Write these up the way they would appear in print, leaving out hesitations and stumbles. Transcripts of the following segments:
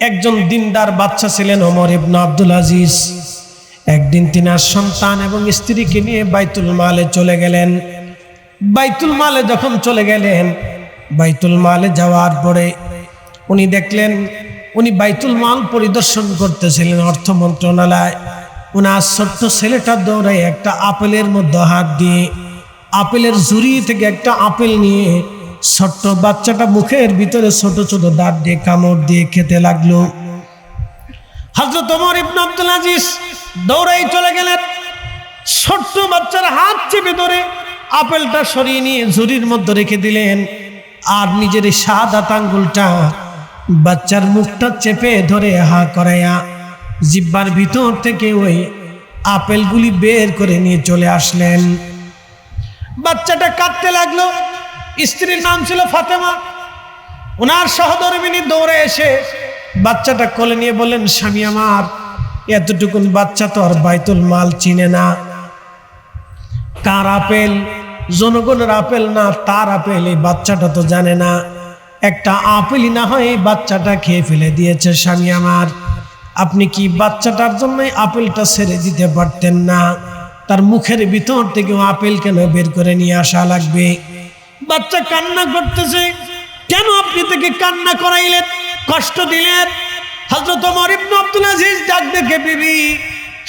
একজন দিনদার বাচ্চা ছিলেন ওমর ইবনে আব্দুল আজিজ। একদিন তিনার সন্তান এবং স্ত্রীকে নিয়ে বাইতুল মালে চলে গেলেন। বাইতুল মালে যখন চলে গেলেন, বাইতুল মালে যাওয়ার পরে উনি দেখলেন, উনি বাইতুল মাল পরিদর্শন করতেছিলেন, অর্থ মন্ত্রণালয়। ওনার ছোট্ট ছেলেটা দৌড়ায় একটা আপেলের মধ্যে হাত দিয়ে আপেলের ঝুড়ি থেকে একটা আপেল নিয়ে ছোট্ট বাচ্চাটা মুখের ভিতরে ছোট ছোট দাঁত দিয়ে কামড় দিয়ে খেতে লাগলো। হযরত ওমর ইবনে আব্দুল আজিজ দৌড়াই চলে গেলেন, ছোট্ট বাচ্চার হাত চেপে ধরে আপেলটা সরিয়ে নিয়ে ঝুড়ির মধ্যে রেখে দিলেন, আর নিজের সাদা আঙ্গুলটা বাচ্চার মুখটা চেপে ধরে হা করাইয়া জিহ্বার ভিতর থেকে ওই আপেলগুলি বের করে নিয়ে চলে আসলেন। বাচ্চাটা কাঁদতে লাগলো। স্ত্রীর নাম ছিল ফাতেমা। ওনার সহধর্মিনী দৌড়ে এসে বাচ্চাটা কোলে নিয়ে বললেন, স্বামী আমার, এতটুকুন বাচ্চা তো আর বাইতুল মাল চিনে না। কার আপেল? জনগণের আপেল না, তার আপেল। এই বাচ্চাটা তো জানে না। একটা আপেলই না হয় এই বাচ্চাটা খেয়ে ফেলে দিয়েছে। স্বামী আমার, আপনি কি বাচ্চাটার জন্য আপেলটা ছেড়ে দিতে পারতেন না? তার মুখের ভিতর থেকে আপেল কেন বের করে নিয়ে আসা লাগবে? বাচ্চা কান্না করতেছে। কেন আপনি তাকে কান্না করাইলেন, কষ্ট দিলেন? হযরত ওমর ইবনে আব্দুল আজিজ ডাক দেখে, বিবি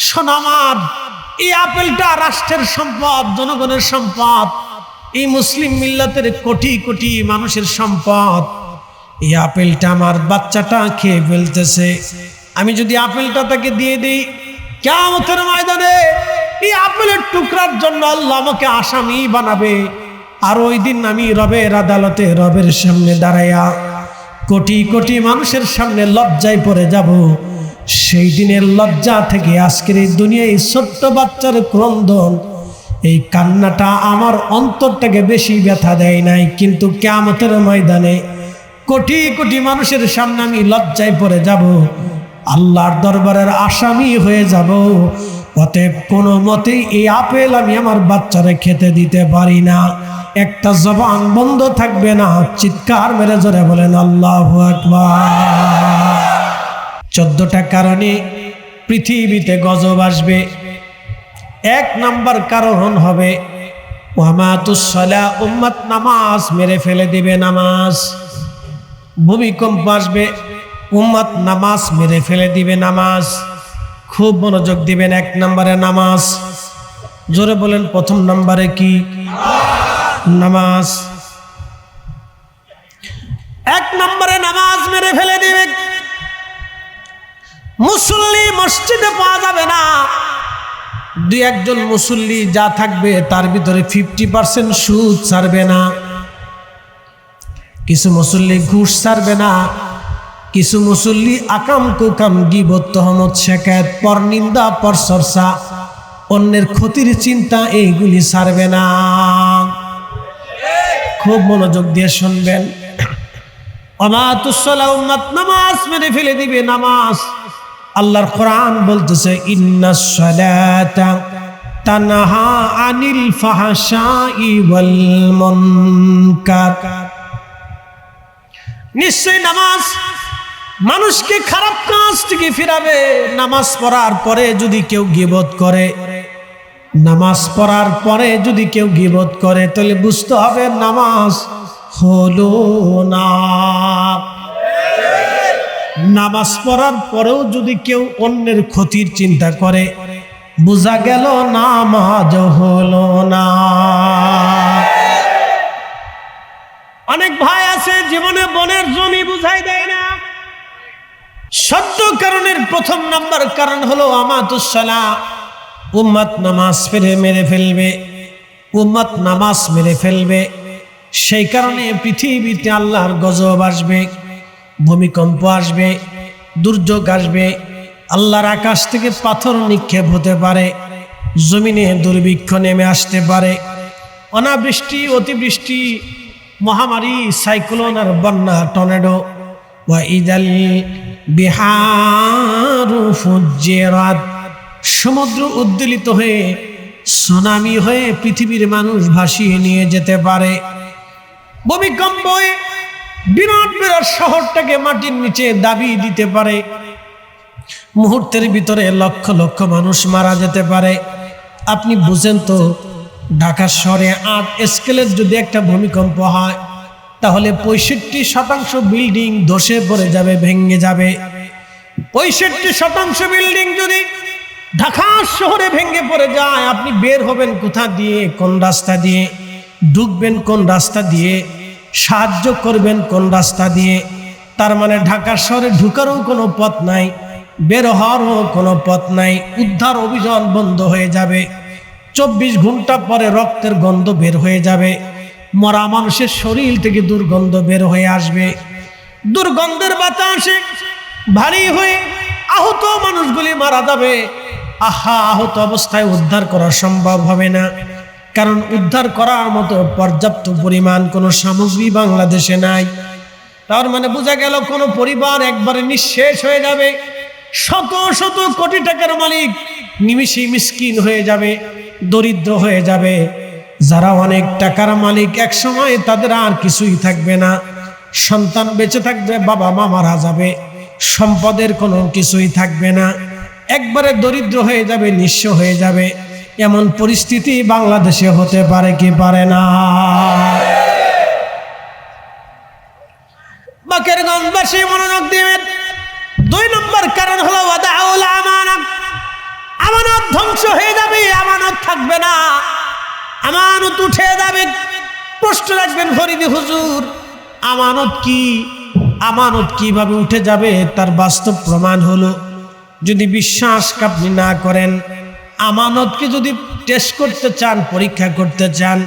শোনো আমার, এই আপেলটা রাষ্ট্রের সম্পদ, জনগণের সম্পদ, এই মুসলিম মিল্লাতের কোটি কোটি মানুষের সম্পদ। এই আপেলটা আমার বাচ্চাটা খেয়ে ফেলতেছে। আমি যদি আপেলটা তাকে দিয়ে দিই, কিয়ামতের ময়দানে এই আপেলের টুকরার জন্য আল্লাহ আমাকে আসামি বানাবে। আর ওই দিন আমি রবের আদালতে রবের সামনে দাঁড়াইয়া কোটি কোটি মানুষের সামনে লজ্জায় পড়ে যাব। সেই দিনের লজ্জা থেকে আজকের এই দুনিয়ায় ছোট্ট বাচ্চার ক্রন্দন, এই কান্নাটা আমার অন্তরটাকে বেশি ব্যথা দেয় নাই, কিন্তু কিয়ামতের ময়দানে কোটি কোটি মানুষের সামনে আমি লজ্জায় পড়ে যাব, আল্লাহর দরবারের আসামি হয়ে যাব। অতএব কোনো মতেই এই আপেল আমি আমার বাচ্চারে খেতে দিতে পারি না। একটা জবান বন্ধ থাকবে না। চিৎকার মেরে জোরে বলেন আল্লাহু আকবার। 14টা কারণে পৃথিবীতে গজব আসবে। 1 নাম্বার কারণ হবে ওয়ামাতুস সালাহ, উম্মত নামাজ মেরে ফেলে দিবে। নামাজ, ভূমিকম্প আসবে, উম্মত নামাজ মেরে ফেলে দিবে। নামাজ, খুব মনোযোগ দিবেন। 1 নম্বরে নামাজ। জোরে বলেন, প্রথম নম্বরে কি? নামাজ। 1 নম্বরে নামাজ মেরে ফেলে দিবে। মুসল্লি মসজিদে পাওয়া যাবে না। 2-1 জন মুসল্লি যা থাকবে তার ভিতরে 50% সুদ ছাড়বে না। কিছু মুসল্লি ঘুষ ছাড়বে না। কিছু মুসল্লি আকাম কুকাম, গীবত, তহমত, শেকায়েত, পরনিন্দা, পরচর্চা, অন্যের ক্ষতির চিন্তা, এইগুলি ছাড়বে না। খুব মনোযোগ দিয়ে শুনবেন। ওয়ামাতুস সালাহ, উম্মত নামাজ মেরে ফেলে দিবে। নামাজ, আল্লাহর কোরআন বলতেছে, ইন্নাস সালাতা তানহা আনিল ফাহশাই ওয়াল মুনকার। নিশ্চয় নামাজ মানুষকে খারাপ কাজ থেকে ফিরাবে। নামাজ পড়ার পরে যদি কেউ গীবত করে, নামাজ পড়ার পরে যদি কেউ গীবত করে, তাহলে বুঝতে হবে নামাজ হলো না। নামাজ পড়ার পরেও যদি কেউ অন্যের ক্ষতির চিন্তা করে, বোঝা গেল নামাজ হলো না। অনেক ভাই আছে জীবনে বনের জমি বুঝাই দেয় না। সত্য কারণের 1 নম্বর কারণ হলো ওয়ামাতুস সালাহ, উম্মত নামাজ মেরে ফেলবে। উম্মত নামাজ মেরে ফেলবে। সেই কারণে পৃথিবীতে আল্লাহর গজব আসবে, ভূমিকম্প আসবে, দুর্যোগ আসবে। আল্লাহর আকাশ থেকে পাথর নিক্ষেপ হতে পারে, জমিনে দুর্ভিক্ষ নেমে আসতে পারে, অনাবৃষ্টি, অতিবৃষ্টি, মহামারী, সাইক্লোন আর বন্যা, টর্নেডো। ওয়াইদাল বিহারু ফুজ্জিরাত, সমুদ্র উদ্বেলিত হয়ে সুনামি হয়ে পৃথিবীর মানুষ ভাসিয়ে নিয়ে যেতে পারে। ভূমিকম্প হয়ে বিরাট বিরাট শহরটাকে মাটির নিচে দাবি দিতে পারে, মুহূর্তের ভিতরে লক্ষ লক্ষ মানুষ মারা যেতে পারে। আপনি বুঝেন তো, ঢাকা শহরে 8 স্কেলের যদি একটা ভূমিকম্প হয় তাহলে 65% বিল্ডিং ধসে পড়ে যাবে, ভেঙে যাবে। 65% বিল্ডিং যদি ঢাকা শহরে ভেঙে পড়ে যায়, আপনি বের হবেন কোথা দিয়ে, কোন রাস্তা দিয়ে, ঢুকবেন কোন রাস্তা দিয়ে, সাহায্য করবেন কোন রাস্তা দিয়ে? তার মানে ঢাকা শহরে ঢুকারও কোনো পথ নাই, বের হওয়ারও কোনো পথ নাই। উদ্ধার অভিযান বন্ধ হয়ে যাবে। 24 ঘন্টা পরে রক্তের গন্ধ বের হয়ে যাবে, মরা মানুষের শরীর থেকে দুর্গন্ধ বের হয়ে আসবে। দুর্গন্ধের বাতাসে ভারী হয়ে আহত মানুষগুলি মারা যাবে। আহা, আহত অবস্থায় উদ্ধার করা সম্ভব হবে না, কারণ উদ্ধার করার মতো পর্যাপ্ত পরিমাণ কোনো সামগ্রী বাংলাদেশে নাই। তার মানে বোঝা গেল কোনো পরিবার একবারে নিঃশেষ হয়ে যাবে। শত শত কোটি টাকার মালিক নিমিষেই মিসকিন হয়ে যাবে, দরিদ্র হয়ে যাবে। যারা অনেক টাকার মালিক, এক সময় তাদের আর কিছুই থাকবে না। সন্তান বেঁচে থাকবে, বাবা মা মারা যাবে, সম্পদের কোনো কিছুই থাকবে না, একবারে দরিদ্র হয়ে যাবে, নিঃস্ব হয়ে যাবে। এমন পরিস্থিতি বাংলাদেশে হতে পারে কি পারে না? বাকেরগঞ্জবাসী মনোযোগ দিবেন। 2 নম্বর কারণ হলো ওয়াদাউল আমানাত। আমানত ধ্বংস হয়ে যাবে, আমানত থাকবে না, আমানত উঠে যাবে। প্রশ্ন রাখবেন, ফরিদি হুজুর আমানত কি? আমানত কিভাবে উঠে যাবে তার বাস্তব প্রমাণ হলো, যদি বিশ্বাস আপনি না করেন, আমানতকে যদি টেস্ট করতে চান, পরীক্ষা করতে চান,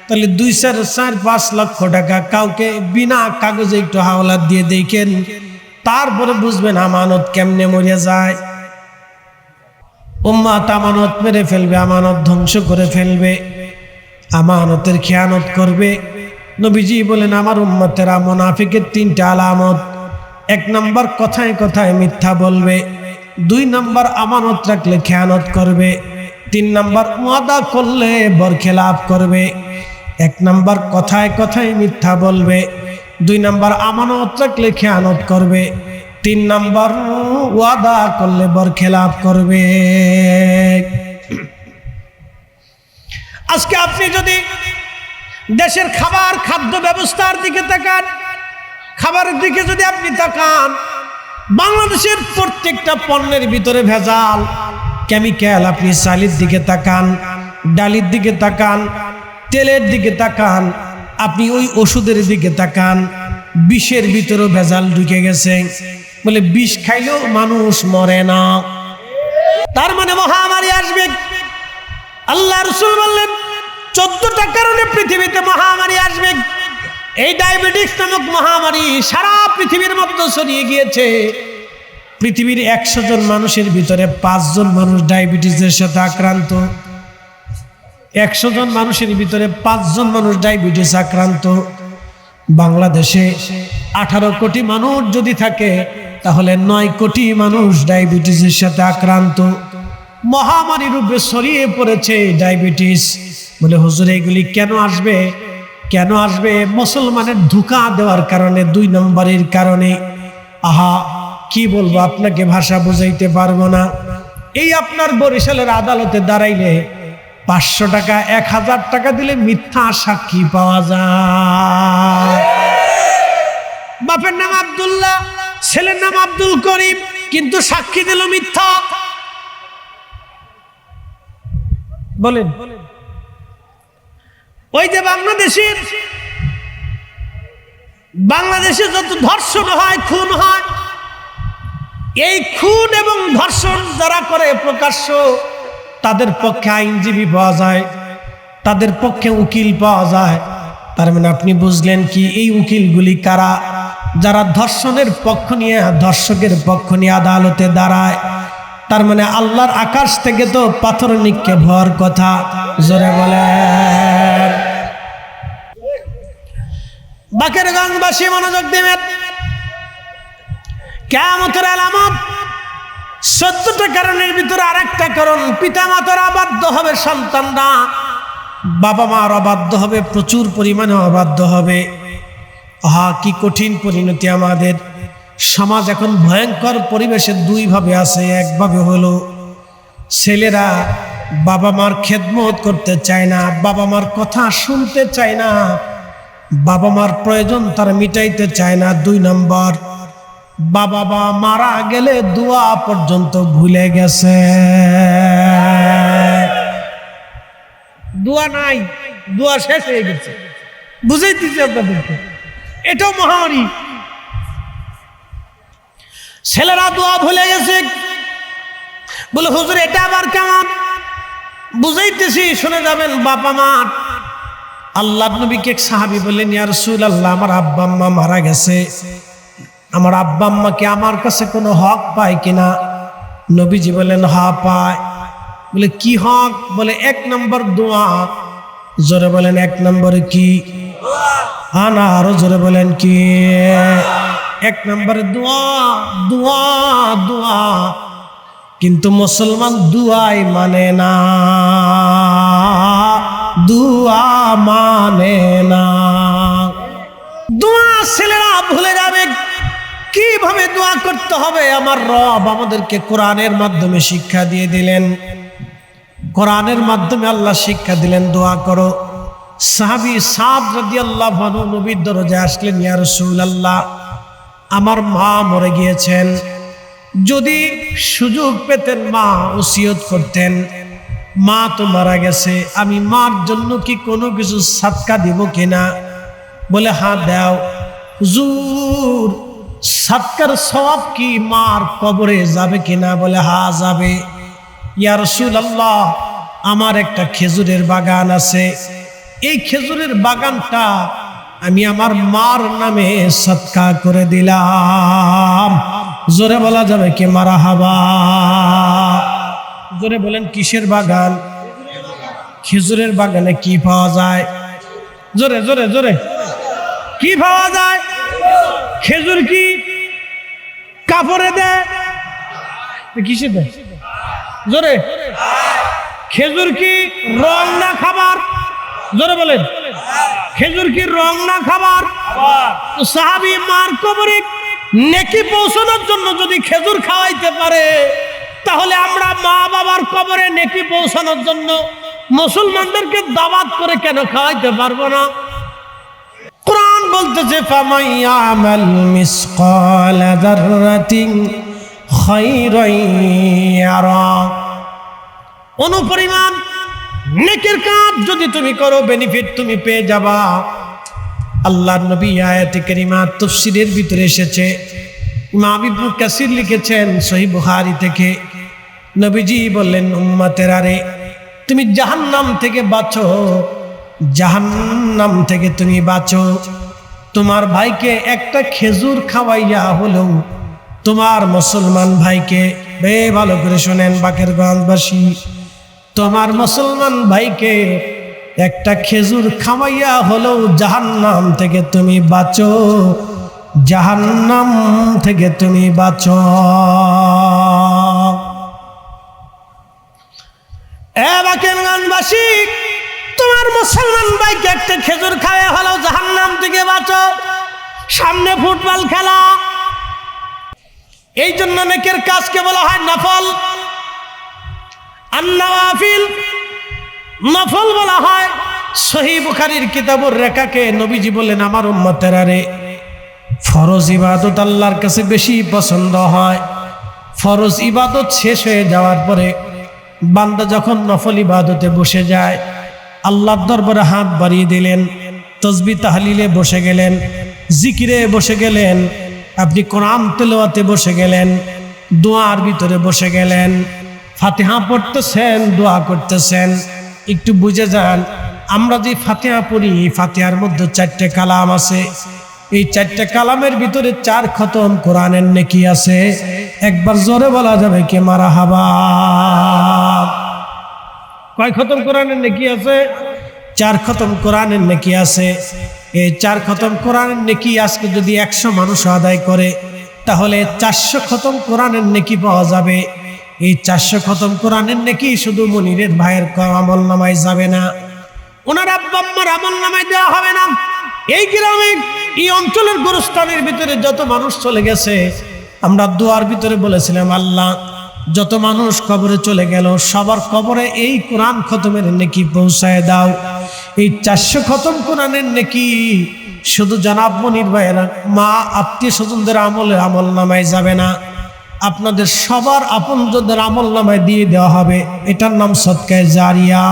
তাহলে 2, 4, 5 লক্ষ টাকা কাউকে বিনা কাগজে একটু হাওলাত দিয়ে দেখেন, তারপরে বুঝবেন আমানত কেমনে মরে যায়। উম্মাত আমানত মেরে ফেলবে, আমানত ধ্বংস করে ফেলবে, আমানতের খেয়ানত করবে। নবীজি বলেন, আমার উম্মতেরা মুনাফিকের 3টা আলামত। 1 নম্বর কথায় কথায় মিথ্যা বলবে, 2 নম্বর আমানত রাখলে খেয়ানত করবে, 3 নম্বর ওয়াদা করলে বরখেলাপ করবে। 1 নম্বর কথায় কথায় মিথ্যা বলবে, 2 নম্বর আমানত রাখলে খেয়ানত করবে, 3 নম্বর ওয়াদা করলে বরখেলাপ করবে। আজকে আপনি যদি দেশের খাদ্য ব্যবস্থার দিকে তাকান, খাবারের দিকে যদি আপনি তাকান, বাংলাদেশের প্রত্যেকটা পণ্যের ভিতরে ভেজাল, কেমিক্যাল। আপনি চালের দিকে তাকান, ডালের দিকে তাকান, তেলের দিকে তাকান, আপনি ওই ওষুধের দিকে তাকান, বিষের ভিতরেও ভেজাল ঢুকে গেছে। বলে বিষ খাইলেও মানুষ মরে না, তার মানে মহামারী আসবে। আল্লাহ রাসূল বললেন 14টা কারণে পৃথিবীতে মহামারী আসবে। এই ডায়াবেটিস নামক মহামারী সারা পৃথিবীর মধ্যে ছড়িয়ে গিয়েছে। পৃথিবীর 100 জন মানুষের ভিতরে 5 জন মানুষ ডায়াবেটিসের সাথে আক্রান্ত। 100 জন মানুষের ভিতরে 5 জন মানুষ ডায়াবেটিস আক্রান্ত। বাংলাদেশে 18 কোটি মানুষ যদি থাকে, তাহলে 9 কোটি মানুষ ডায়াবেটিসের সাথে আক্রান্ত। মহামারী রূপে ছড়িয়ে পড়েছে ডায়াবেটিস। বলে হুজুর এগুলি কেন আসবে? কেন আসবে? মুসলমানের ধোঁকা দেওয়ার কারণে, 2 নম্বরের কারণে। আহা, কি বলবো আপনাকে, ভাষা বুঝাইতে পারবো না। এই আপনার বরিশালের আদালতে দাঁড়াইলে 500 টাকা 1000 টাকা দিলে মিথ্যা সাক্ষী পাওয়া যায়। বাপের নাম আব্দুল্লাহ, ছেলের নাম আব্দুল করিম, কিন্তু সাক্ষী দিল মিথ্যা। বলেন, ওই যে বাংলাদেশে যত ধর্ষণ হয়, খুন হয়, এই খুন এবং ধর্ষণ যারা করে প্রকাশ্য, তাদের পক্ষে আইনজীবী পাওয়া যায়, তাদের পক্ষে উকিল পাওয়া যায়। তার মানে আপনি বুঝলেন কি, এই উকিলগুলি কারা? যারা ধর্ষণের পক্ষ নিয়ে, ধর্ষকের পক্ষ নিয়ে আদালতে দাঁড়ায়। তার মানে আল্লাহর আকাশ থেকে তো পাথর নিক্ষেপ হওয়ার কথা। জোরে বলেন। বাকেরগঞ্জবাসী মনোযোগ দিবেন। কিয়ামতের আলামত 14টা কারণের ভিতরে আরেকটা কারণ, পিতা মাতার অবাধ্য হবে সন্তানরা, বাবা মার অবাধ্য হবে, প্রচুর পরিমাণে অবাধ্য হবে। কি কঠিন পরিণতি আমাদের। সমাজ এখন ভয়ঙ্কর পরিবেশে দুই ভাবে আছে। একভাবে হলো ছেলেরা বাবা মার খেদমত করতে চায় না, বাবা মার কথা শুনতে চায় না, বাবা মার প্রয়োজন তার মিটাইতে চায় না। 2 নম্বর, বাবা মা মারা গেলে দোয়া পর্যন্ত ভুলে গেছে। দোয়া নাই, দোয়া শেষ হয়ে গেছে। বুঝাই দিচ্ছি আপনাদেরকে, এটাও মহামারী। ছেলেরা দোয়া ভুলে গেছে। বলে হুজুর এটা আবার কেমন? বুঝাইতেছি, শুনে যাবেন। বাবা মা, আল্লাহ নবীকে এক সাহাবী বললেন, ইয়া রাসূলুল্লাহ, আমার আব্বা আম্মা মারা গেছে, আমার আব্বা আম্মাকে আমার কাছে কোনো হক পায় কিনা? নবীজি বললেন, হ্যাঁ পায়। বলে কি হক? বলে 1 নম্বর দোয়া। জোরে বলেন 1 নম্বরে কি? না, আরো জোরে বলেন কি? 1 নম্বরে দোয়া, দোয়া, দোয়া। কিন্তু মুসলমান দুয়াই মানে না, দুয়া মানে না। দোয়া ছেলেরা ভুলে যাবে। কিভাবে দোয়া করতে হবে আমার রব আমাদেরকে কোরআনের মাধ্যমে শিক্ষা দিয়ে দিলেন। কোরআনের মাধ্যমে আল্লাহ শিক্ষা দিলেন, দোয়া করো। সাহাবী সাদ রাদিয়াল্লাহু আনহু নবীর দরজায় আসলেন, ইয়া রাসূলুল্লাহ, আমার মা মরে গিয়েছেন, যদি সুযোগ পেতেন মা ওসিয়ত করতেন। মা তো মারা গেছে, আমি মার জন্য কি কোনো কিছু সাদকা দিব কিনা? বলে হ্যাঁ দাও। হুজুর, সাদকার সওয়াব কি মার কবরে যাবে কিনা? বলে হ্যাঁ যাবে। ইয়া রাসূলুল্লাহ, আমার একটা খেজুরের বাগান আছে, এই খেজুরের বাগানটা আমি আমার মার নামে সদকা করে দিলাম। জোরে বলা যাবে কি মারহাবা? জোরে বলেন কিসের বাগান? খেজুরের বাগানে কি পাওয়া যায়? জোরে জোরে জোরে, কি পাওয়া যায়? খেজুর কি কাপড়ে দেয়? কিসে দেয়? জোরে। খেজুর কি রং না খাবার? জোরে বলেন, খেজুর কি রং না খাবার? সাহাবী মার কবরে নেকি পৌঁছানোর জন্য যদি খেজুর খাওয়াইতে পারে, তাহলে আমরা মা বাবার কবরে নেকি পৌঁছানোর জন্য মুসলমানদেরকে দাওয়াত করে কেন খাওয়াইতে পারবো না? কোরআন বলতেছে, ফামান ইয়ামাল মিসকালা যাররাতিন খায়রান ইয়ারা। অনুপরিমাণ নেকির কাজ যদি তুমি করো, বেনিফিট তুমি পেয়ে যাবা। আল্লাহর নবী আয়াতে কারিমা তাফসীরের ভিতরে এসেছে, ইমাম ইবনে কাসির লিখেছেন সহিহ বুখারী থেকে, নবীজি বললেন, উম্মতেরা রে, তুমি জাহান্নাম থেকে বাঁচো, জাহান্নাম থেকে তুমি বাঁচো। তোমার ভাইকে একটা খেজুর খাওয়াইয়া হলেও, তোমার মুসলমান ভাইকে, ভালো করে শোনেন বাকেরগঞ্জবাসী, তোমার মুসলমান ভাইকে একটা খেজুর খাওয়াইয়া হলেও জাহান্নাম থেকে তুমি বাঁচো, জাহান্নাম থেকে তুমি বাঁচো। বাকেরগঞ্জবাসী, তোমার মুসলমান ভাইকে একটা খেজুর খাওয়া হলেও জাহান্নাম থেকে বাঁচো। সামনে ফুটবল খেলা, এই জন্য নেকের কাজকে বলা হয় নফল। আন-নওয়াফিল নফল বলা হয়। সহিহ বুখারীর কিতাবুর রেখাকে নবীজি বললেন, আমার উম্মতেরা রে, ফরজ ইবাদত আল্লাহর কাছে বেশি পছন্দ হয়। ফরজ ইবাদত শেষ হয়ে যাওয়ার পরে বান্দা যখন নফল ইবাদতে বসে যায়, আল্লাহর দরবারে হাত বাড়িয়ে দিলেন, তাসবিহ তাহলিলে বসে গেলেন, জিকিরে বসে গেলেন, আপনি কোরআন তেলাওয়াতে বসে গেলেন, দোয়ার ভিতরে বসে গেলেন, ফাতিহা পড়তেছেন, দোয়া করতেছেন। একটু বুঝে যান, আমরা যে ফাতিহা পড়ি, ফাতিহার মধ্যে 4টে কালাম আছে। এই 4টে কালামের ভিতরে 4 খতম কোরআনের নেকি আছে। একবার জোরে বলা যাবে কি মারহাবা? কয় খতম কোরআনের নেকি আছে? 4 খতম কোরআনের নেকি আছে। এই 4 খতম কোরআনের নেকি আজকে যদি 100 মানুষ আদায় করে, তাহলে 400 খতম কোরআনের নেকি পাওয়া যাবে। এই 400 খতম কোরআনের নেকি শুধু মনিরের ভাইয়ের আমল নামায় যাবে না, ওনার আব্বা আম্মার আমল নামায় দেওয়া হবে না। এই গ্রামে এই অঞ্চলের গোরস্থানের ভিতরে যত মানুষ চলে গেছে, আমরা দোয়ার ভিতরে বলেছিলাম, আল্লাহ যত মানুষ কবরে চলে গেল সবার কবরে এই কোরআন খতমের নেকি পৌঁছায় দাও। এই 400 খতম কোরআনের নেকি শুধু জনাব মনির ভাইয়েরা মা আত্মীয় স্বজনদের আমল নামায় যাবে না, আপনাদের সবার আপনজনদের আমল নামায় দিয়ে দেওয়া হবে। এটার নাম সদকায়ে জারিয়া,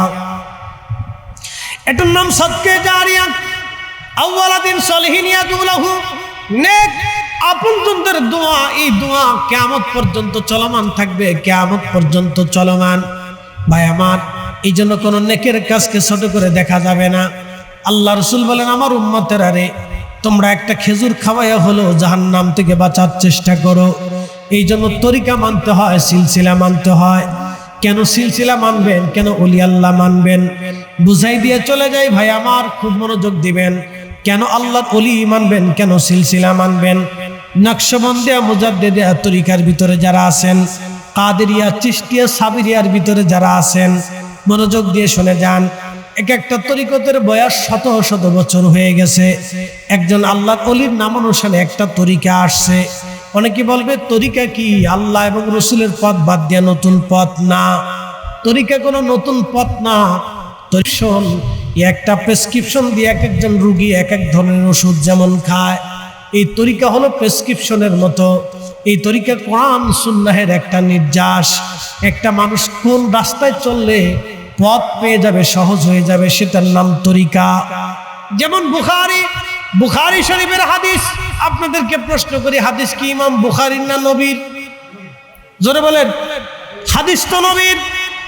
এটার নাম সদকায়ে জারিয়া। আওয়ালাদিন সলিহিন ইয়াদুলাহু, নেক আপনজনদের দোয়া, এই দোয়া কিয়ামত পর্যন্ত চলমান থাকবে, কিয়ামত পর্যন্ত চলমান। ভাই আমার, এই জন্য কোনো নেকের কাজকে ছোট করে দেখা যাবে না। আল্লাহ রাসূল বলেন, আমার উম্মতেরা রে, তোমরা একটা খেজুর খাওয়াইয়া হলো জাহান্নাম থেকে বাঁচার চেষ্টা করো। এই জন্য তরিকা মানতে হয়, সিলসিলা মানতে হয়। কেন সিলসিলা মানবেন, কেন ওলি আল্লাহ মানবেন, বুঝাই দিয়ে চলে যাই। ভাই আমার, খুব মনোযোগ দিবেন। কেন আল্লাহর ওলি মানবেন, কেন সিলসিলা মানবেন? নকশবন্দিয়া মুজাদ্দিদিয়া তরিকার ভিতরে যারা আছেন, কাদেরিয়া চিশতিয়া সাবিরিয়ার ভিতরে যারা আছেন, মনোযোগ দিয়ে শুনে যান। এক একটা তরিকতের বয়স শত শত বছর হয়ে গেছে। একজন আল্লাহর ওলির নাম অনুসারে একটা তরিকা আসছে। অনেকে বলবে তরিকা কি? আল্লাহ এবং রসুলের পথ বাদ দিয়া নতুন পথ না, তরিকা কোনো নতুন পথ না। একটা প্রেসক্রিপশন দিয়ে এক একজন রুগী এক এক ধরনের ওষুধ যেমন খায়, এই তরিকা হলো প্রেসক্রিপশনের মতো। এই তরিকা কোরআন সুন্নাহের একটা নির্যাস। একটা মানুষ কোন রাস্তায় চললে পথ পেয়ে যাবে, সহজ হয়ে যাবে, সেটার নাম তরিকা। যেমন বুখারী শরীফের হাদিস। আপনাদেরকে প্রশ্ন করি, হাদিস কি ইমাম বুখারীর না নবীর? জোরে বলেন। হাদিস তো নবীর,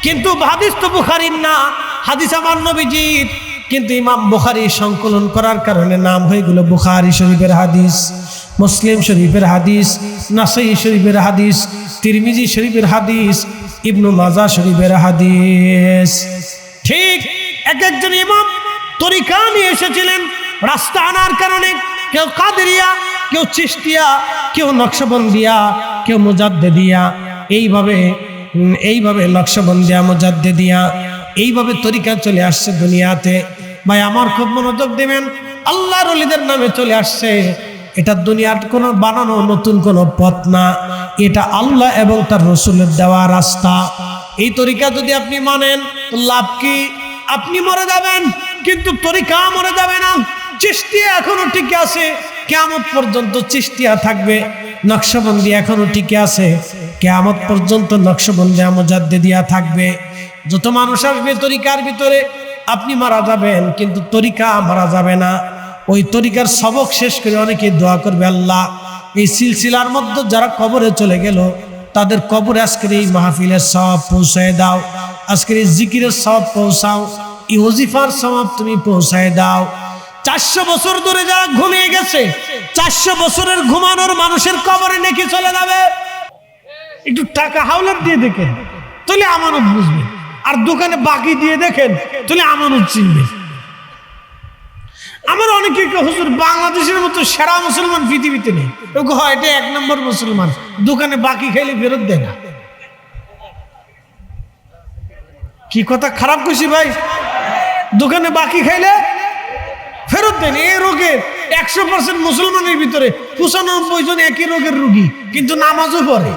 কিন্তু হাদিস তো বুখারীর না। হাদিস আমার নবীজির, কিন্তু ইমাম বুখারী সংকলন করার কারণে নাম হয়ে গেল বুখারী শরীফের হাদিস। মুসলিম শরীফের হাদিস, নাসাই শরীফের হাদিস, তিরমিজি শরীফের হাদিস, ইবনু মাজাহ শরীফের হাদিস। ঠিক এক একজন ইমাম তরিকা নিয়ে এসেছিলেন রাস্তা আনার কারণে। কেউ কাদেরিয়া, কেউ চিশতিয়া, কেউ নকশবন্দিয়া, কেউ মুজাদ্দিদিয়া। এইভাবে নকশবন্দিয়া, মুজাদ্দিদিয়া, এইভাবে তরিকা চলে আসছে দুনিয়াতে। ভাই আমার, খুব মনোযোগ দেবেন। আল্লাহর ওলিদের নামে চলে আসছে। এটা দুনিয়ার কোনো বানানো নতুন কোনো পথ না, এটা আল্লাহ এবং তার রসুলের দেওয়া রাস্তা। এই তরিকা যদি আপনি মানেন তো লাভ কি? আপনি মরে যাবেন, কিন্তু তরিকা মরে যাবে না। চিশতিয়া এখনো টিকে আছে, কিয়ামত পর্যন্ত চিশতিয়া থাকবে। নকশবন্দি এখনো টিকে আছে, কিয়ামত পর্যন্ত নকশবন্দিয়া মুজাদ্দিদিয়া থাকবে। যত মানুষ আসবে তরিকার ভিতরে, আপনি মারা যাবেন, কিন্তু তরিকা মারা যাবে না। ওই তরিকার সবক শেষ করে অনেকে দোয়া করবে, আল্লাহ এই সিলসিলার মধ্যে যারা কবরে চলে গেল তাদের কবরে আজকের এই মাহফিলের সওয়াব পৌঁছায় দাও, আজকের এই জিকিরের সওয়াব পৌঁছাও, এই ওজিফার সওয়াব তুমি পৌঁছায় দাও। 400 বছর ধরে যারা ঘুমিয়ে গেছে, 400 বছরের ঘুমানোর মানুষের কবরে নেকি চলে যাবে। একটু টাকা হাওলাত দিয়ে দেখেন, তাহলে আমানত বুঝবেন। আর দোকানে বাকি দিয়ে দেখেন, তাহলে আমানত চিনবেন। আমার অনেকে হুজুর বাংলাদেশের মতো সেরা মুসলমান পৃথিবীতে নেই। হয় এটা 1 নম্বর মুসলমান, দোকানে বাকি খাইলে ফেরত দেয় না। কি কথা খারাপ কইছি ভাই? দোকানে বাকি খাইলে ফেরত দেন। এই রোগের 100% মুসলমানের ভিতরে 95 জন একই রোগের রোগী, কিন্তু নামাজও পড়ে।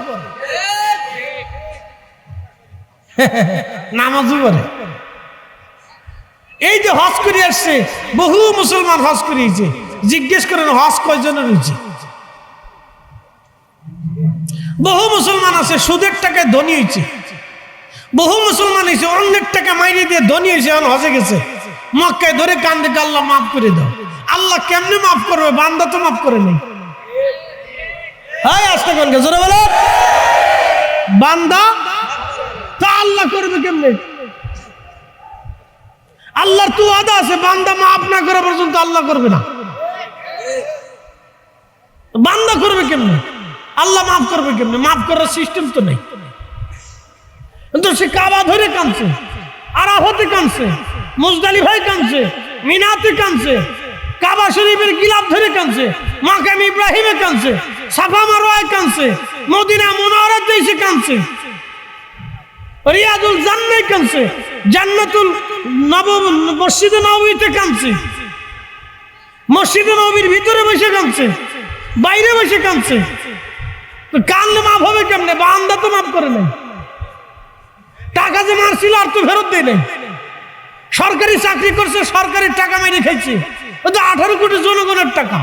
নামাজও পড়ে। এই যে হজ করে আসছে, বহু মুসলমান হজ করিয়েছে। জিজ্ঞেস করেন হজ কয়জনের হয়েছে? বহু মুসলমান আছে সুদের টাকায় ধনী হয়েছে, বহু মুসলমান হয়েছে অন্যের টাকা মাইরে দিয়ে ধনী হয়েছে, এখন হজে গেছে, মক্কায় ধরে কান্দে, আল্লাহ মাফ করে দাও। আল্লাহ কেমনে মাফ করবে? বান্দা তো মাফ করে নেই। আস্তে কোনকে জোরে বলে, বান্দা তা আল্লাহ করবে কেমনে? আল্লাহর তো ওয়াদা আছে, বান্দা মাফ না করা পর্যন্ত আল্লাহ করবে না। বান্দা করবে কেমনে? আল্লাহ মাফ করবে কেমনে? মাফ করার সিস্টেম তো নেই। কিন্তু সে কাবা ধরে কাঁদছে, আরাফাতে কাঁদছে, মুজদালিফায় কাঁদছে, মিনাতে কাঁদছে, কাবা শরীফের গিলাফ ধরে কাঁদছে, মাকাম ইব্রাহিমে কাঁদছে, সাফা মারওয়ায় কাঁদছে, মদিনা মুনাওয়ারাতে এসে কাঁদছে, রিয়াদুল জান্নায় কাঁদছে, জান্নাতুল মসজিদে নববীতে কাঁদছে। মসজিদে নবীর ভিতরে বসে কাঁদছে, বাইরে বসে কাঁদছে। তো কানলে মাফ হবে কেমনে? বান্দা তো মাফ করে নাই, টাকা যে মারছিল আর তো ফেরত দেয় নাই। সরকারি চাকরি করছে, সরকারি টাকা মেরে খাইছে, ও তো 18 কোটি জনগণের টাকা।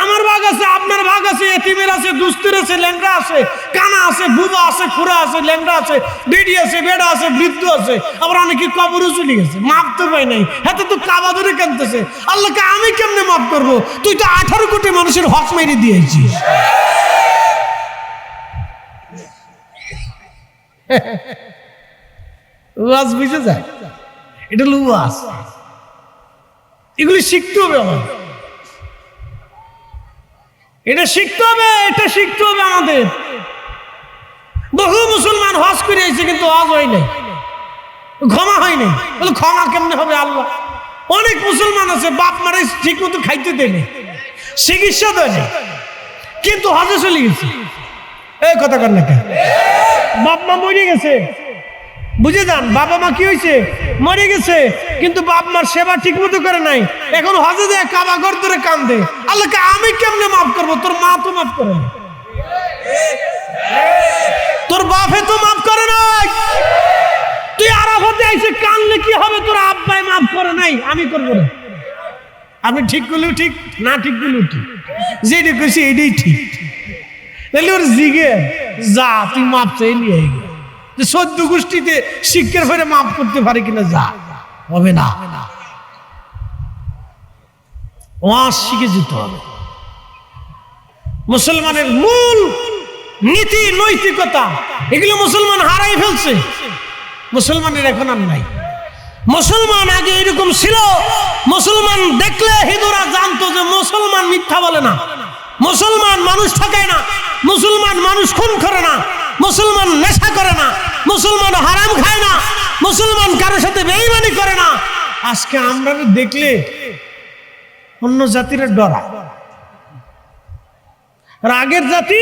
আমার ভাগ আছে, আপনার ভাগ আছে, এতিমের আছে, দুস্থের আছে, ল্যাংড়া আছে, কানা আছে, বুবা আছে, খুড়া আছে, ল্যাংড়া আছে, বেডি আছে, বেড়া আছে, বৃদ্ধ আছে, আবার অনেকে কবরও চলে গেছে, মাপ তো পাই নাই। হাতে তো কাবা ধরে কাঁদতেছে, আল্লাহকে আমি কেমনে মাফ করবো? তুই তো 18 কোটি মানুষের হক মেরে দিয়েছিস। ওয়াজ বুঝে যায়, এটা হলো ওয়াজ। এগুলি শিখতে হবে আমাদের, এটা শিখতে হবে, এটা শিখতে হবে আমাদের। বহু মুসলমান হজ করে এসেছে কিন্তু হজ হয় নাই, ক্ষমা হয় নাই। বলে ক্ষমা কেমনে হবে? আল্লাহ অনেক মুসলমান আছে বাপ মারে ঠিক মতো খাইতে দেয়নি, চিকিৎসা দেয়নি, কিন্তু হজে চলে গেছে। এই কথা কর না কেন? বাপ মা মরে গেছে, বুঝে যান, বাবা মা কি হয়েছে? মরে গেছে, কিন্তু বাপ মার সেবা ঠিক মতো করে নাই। এখন হজে যায় কাবা ঘর ধরে কান্দে, আল্লাহকে আমি কেমনে মাফ করবো? তোর মা তো মাফ করে নাই, তোর বাপে তো মাফ করে নাই। তুই আরাফাতে এসে কানলে কি হবে? তোর আব্বাই মাফ করে নাই, আমি করবো না। আমি ঠিক করলেও ঠিক, না ঠিক করলেও ঠিক, যেটা করছি এটাই ঠিক। তাহলে ওর জিগে যা, তুই মাপ চাই নিয়ে আয়। 14 গোষ্ঠীতে শিক্ষার ফেরে মাফ করতে পারে কিনা? যা, হবে না। ওয়াজ শিখে যেতে হবে। মুসলমানের মূল নীতি নৈতিকতা এগুলো মুসলমান হারাই ফেলছে। মুসলমানের এখন আর নাই। মুসলমান আগে এরকম ছিল, মুসলমান দেখলে হিন্দুরা জানতো যে মুসলমান মিথ্যা বলে না, মুসলমান মানুষ ঠকায় না, মুসলমান মানুষ খুন করে না, মুসলমান নেশা করে না, মুসলমান হারাম খায় না, মুসলমান কারোর সাথে বেঈমানি করে না। আজকে আমরা দেখলে অন্য জাতির ডরা। আগের জাতি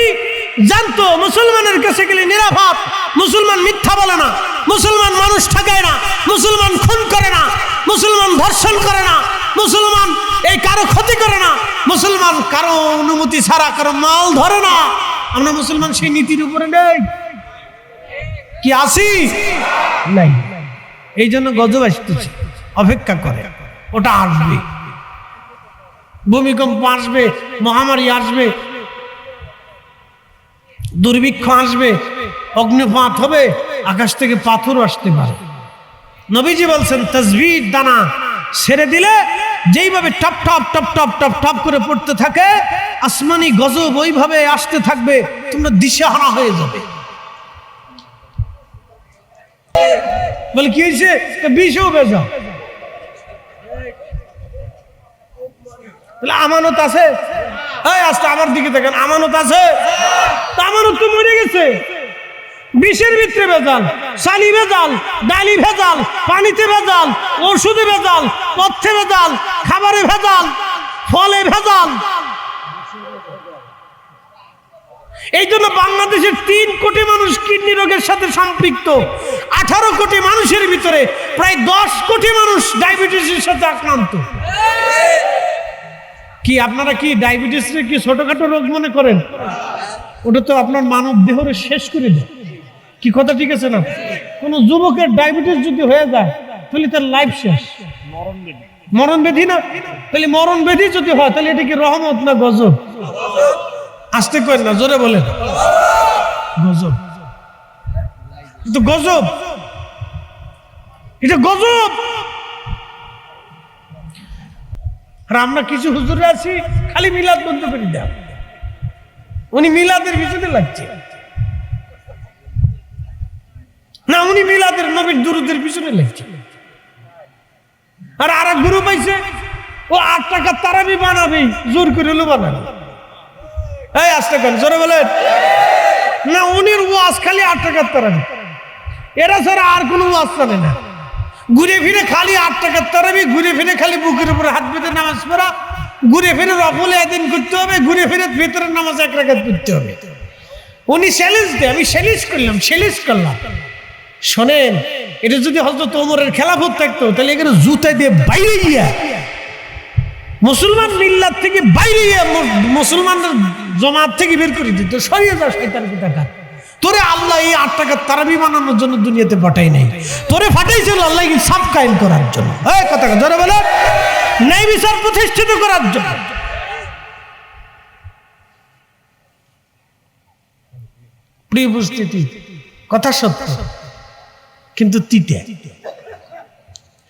জানতো মুসলমানের কাছে গেলে নিরাপদ, মুসলমান মিথ্যা বলে না, মুসলমান মানুষ ঠকায় না, মুসলমান খুন করে না, মুসলমান ধর্ষণ করে না, মুসলমান এই কারো ক্ষতি করে না, মুসলমান কারো অনুমতি ছাড়া কারো মাল ধরে না। আমরা মুসলমান সেই নীতির উপরে নেই, কি আসি নাই। এই জন্য গজব আসতেছে, অপেক্ষা করে, ওটা আসবে, ভূমিকম্প আসবে, মহামারী আসবে, দুর্ভিক্ষ আসবে, অগ্নিপাত হবে, আকাশ থেকে পাথর আসতে পারে। নবীজি বলছেন তাসবিহ দানা ছেড়ে দিলে যেইভাবে top top top top top top করে পড়তে থাকে, আসমানি গজব ওইভাবে আসতে থাকবে, তোমরা দিশেহারা হয়ে যাবে। বলে কি হয়েছে? বিষও বেজা। আমানত আছে, আজকে আমার দিকে দেখেন, আমানত আছে, আমানত তো মরে গেছে। বিষের ভিতরে ভেজাল, সালি ভেজাল, ডালি ভেজাল, পানিতে ভেজাল, ওষুধে ভেজাল, পথ্যে ভেজাল, খাবারে ভেজাল, ফলে ভেজাল। এই জন্য বাংলাদেশের 3 কোটি মানুষ কিডনি রোগের সাথে সম্পৃক্ত। 18 কোটি মানুষের ভিতরে প্রায় 10 কোটি মানুষ ডায়াবেটিসের সাথে আক্রান্ত। কি আপনারা কি ডায়াবেটিসকে কি ছোটখাটো রোগ মনে করেন? ওটা তো আপনার মানব দেহরে শেষ করে দেয়। কি কথা ঠিক আছে না? কোন যুবকের ডায়াবেটিস যদি হয়ে যায় তাহলে তার লাইফ শেষ, মরণ ব্যাধি না? তাহলে মরণ ব্যাধি যদি হয় তাহলে এটা কি রহমত না গজব? আসতে করেন না, জোরে বলেন। গজব, কিন্তু গজব, এটা গজব। আর আমরা কিছু হুজুরে আছি খালি মিলাদ বন্ধ করে দেয়, উনি মিলাদের পিছনে লাগছে না, উনি মিলাদের নবীর দুরুদের পিছনে লাগছে। আর আরেক গ্রুপ আইছে, ও 8 টাকা তারাবি বানাবি, জোর করে হলো বানাবি। এই আসতে কেন, জোরে বলেন না। উনির ওয়াজ খালি 8 টাকার তারাবি, এরা ছাড়া আর কোনো ওয়াজ জানে না। ঘুরে ফিরে খালি 8 টাকার তারাবি, ঘুরে ফিরে খালি বুকের উপরে হাত বেঁধে নামাজ পড়া, ঘুরে ফিরে রফল আদিন করতে হবে, ঘুরে ফিরে ভেতরের নামাজ 1 রাকাত পড়তে হবে। উনি চ্যালেঞ্জ দেয়, আমি চ্যালেঞ্জ করলাম। শোনেন, এটা যদি হযরত ওমরের খেলাফত থাকতো তাহলে এখানে জুতা দিয়ে বাইরে গিয়া মুসলমান মিল্লাত থেকে বাইরে গিয়া মুসলমানদের জামাত থেকে বের করে দিত, সরিয়ে যা শয়তান কোথাকার। তোরে আল্লাহ এই 8 টাকার তারাবি বানানোর জন্য দুনিয়াতে পাঠাই নাই, তোরে পাঠাইছিল আল্লাহ সাফ কায়েম করার জন্য। এই কথা জোরে বলে, ন্যায় বিচার প্রতিষ্ঠিত করার জন্য। প্রিয় উপস্থিতি, কথা সত্য কিন্তু তিতে।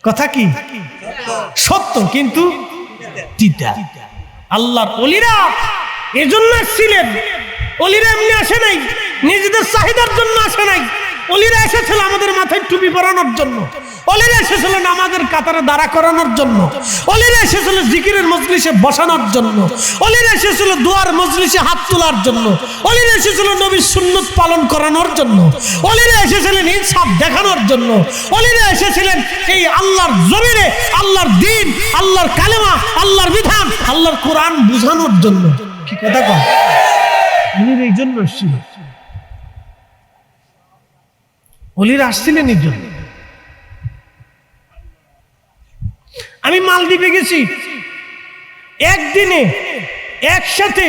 কথা কি সত্য কিন্তু তিতা। আল্লাহর ওলিরা এজন্য ছিলেন, ওলিরা এমনি আসে নাই, নিজেদের চাহিদার জন্য আসে নাই। ওলিরা এসেছিল আমাদের মাথায় টুপি পরানোর জন্য, ওলিরা এসেছিলেন আমাদের কাতারে দাঁড়া করানোর জন্য, ওলিরা এসেছিল জিকিরের মজলিসে বসানোর জন্য, ওলিরা এসেছিল দুয়ার মজলিসে হাত তোলার জন্য, ওলিরা এসেছিল নবীর সুন্নত পালন করানোর জন্য, ওলিরা এসেছিলেন ইনসাফ দেখানোর জন্য, ওলিরা এসেছিলেন এই আল্লাহর জমিনে আল্লাহর দ্বীন, আল্লাহর কালেমা, আল্লাহর বিধান, আল্লাহর কোরআন বুঝানোর জন্য। কি কথা কয়, ওলিরা এই জন্য এসেছিল, ওলিরা আসছিলেন এই জন্য। আমি মালদ্বীপে গেছি, একদিনে একসাথে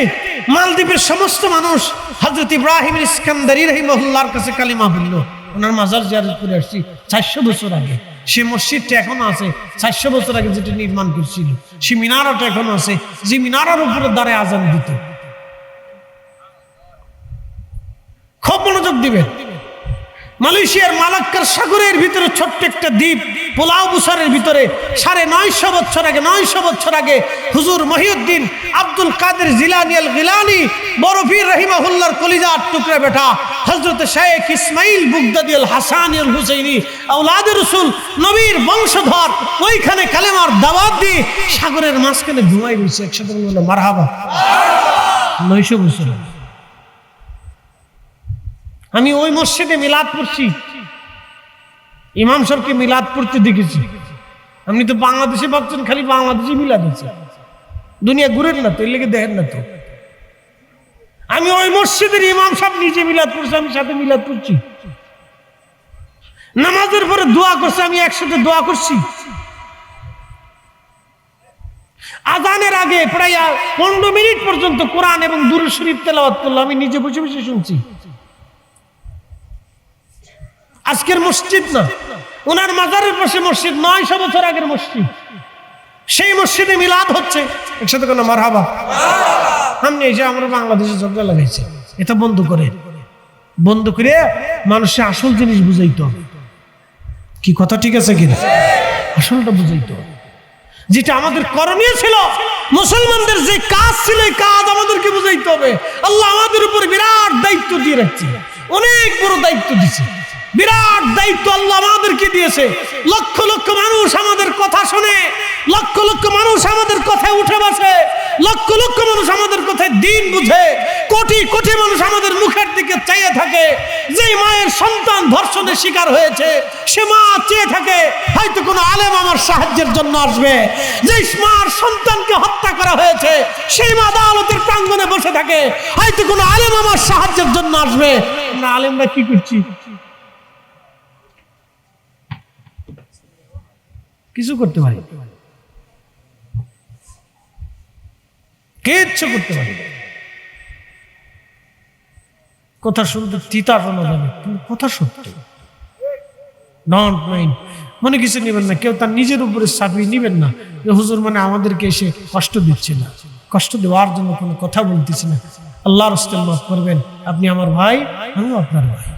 মালদ্বীপের সমস্ত মানুষ হযরত ইব্রাহিম ইস্কান্দারি রাহিমাহুল্লাহর কাছে কালিমা বলল। ওনার মাজার জিয়ারত করে আসছি 400 বছর আগে। সে মসজিদটা এখনো আছে 400 বছর আগে যেটা নির্মাণ করছিল, সে মিনারাটা এখনো আছে, যে মিনারার উপরে দাঁড়ায় আজান দিত। খুব মনোযোগ দিবেন। মালয়েশিয়ার মালাক্কার সাগরের ভিতরে ছোট্ট একটা দ্বীপ পোলাও বুসারের ভিতরে 950 বছর আগে 900 বছর আগে হুজুর মহিউদ্দিন আব্দুল কাদের জিলানী আল গিলানী বরফির রাহিমাহুল্লাহর কলিজার টুকরা বেটা হযরত শেখ ইসমাইল বুগদাদি আল হাসানী আল হুসাইনি আওলাদে রাসূল নবীর বংশধর, ওইখানে কালেমার দাওয়াত দিয়ে সাগরের মাঝখানে ঘুমাই রয়েছে। একসাথে বলল মারহাবা। 900 বছর। আমি ওই মসজিদে মিলাদ পড়ছি, ইমাম সাহেবকে মিলাদ পড়তে দেখেছি। আপনি তো বাংলাদেশে ভাবছেন খালি বাংলাদেশে মিলাদ হচ্ছে, দুনিয়া ঘুরেন না তো, এর লেগে দেখেন না তো। আমি ওই মসজিদের ইমাম সাহেব নিজে মিলাদ পড়ছি, আমি সাথে মিলাদ পড়ছি। নামাজের পরে দোয়া করছে, আমি একসাথে দোয়া করছি। আজানের আগে প্রায় 15 মিনিট পর্যন্ত কোরআন এবং দুরূদ শরীফ তেলাওয়াত করলো, আমি নিজে বসে বসে শুনছি। আজকের মসজিদ না, ওনার মাজারের পাশে মসজিদ, 900 বছর আগের মসজিদ, সেই মসজিদে মিলাদ হচ্ছে। একসাথে কোনো মারহাবা। সামনে এসে আমরা বাংলাদেশে ঝগড়া লাগাইছে, এটা বন্ধ করে মানুষের আসল জিনিস বুঝাইতো। কি কথা ঠিক আছে কিনা? আসলটা বুঝাইতো, যেটা আমাদের করণীয় ছিল। মুসলমানদের যে কাজ ছিল এই কাজ আমাদেরকে বুঝাইতে হবে। আল্লাহ আমাদের উপর বিরাট দায়িত্ব দিয়ে রাখছে, অনেক বড় দায়িত্ব দিচ্ছে, বিরাট দায়িত্ব আল্লাহ আমাদেরকে দিয়েছে। লক্ষ লক্ষ মানুষ আমাদের কথা শুনে, লক্ষ লক্ষ মানুষ আমাদের কথায় উঠে বসে, লক্ষ লক্ষ মানুষ আমাদের কথায় দিন বুঝে, কোটি কোটি মানুষ আমাদের মুখের দিকে চেয়ে থাকে। যে মায়ের সন্তান ধর্ষণের শিকার হয়েছে, সে মা চেয়ে থাকে হয়তো কোনো আলেম আমার সাহায্যের জন্য আসবে। যে মার সন্তানকে হত্যা করা হয়েছে, সেই মা আদালতের প্রাঙ্গণে বসে থাকে হয়তো কোনো আলেম আমার সাহায্যের জন্য আসবে। আমরা আলেমরা কি করছি? কিছু করতে পারি, কিচ্ছু করতে পারি। কথা শুনতে তিতা শোনা যাবে, কথা সত্য। ডোন্ট মাইন্ড, মনে কিছু নেবেন না, কেউ তার নিজের উপরে চাপিয়ে নেবেন না যে হুজুর মানে আমাদেরকে এসে কষ্ট দিচ্ছে না। কষ্ট দেওয়ার জন্য কোনো কথা বলতেছি না। আল্লাহর রাস্তায় মাফ করবেন, আপনি আমার ভাই, আমিও আপনার ভাই।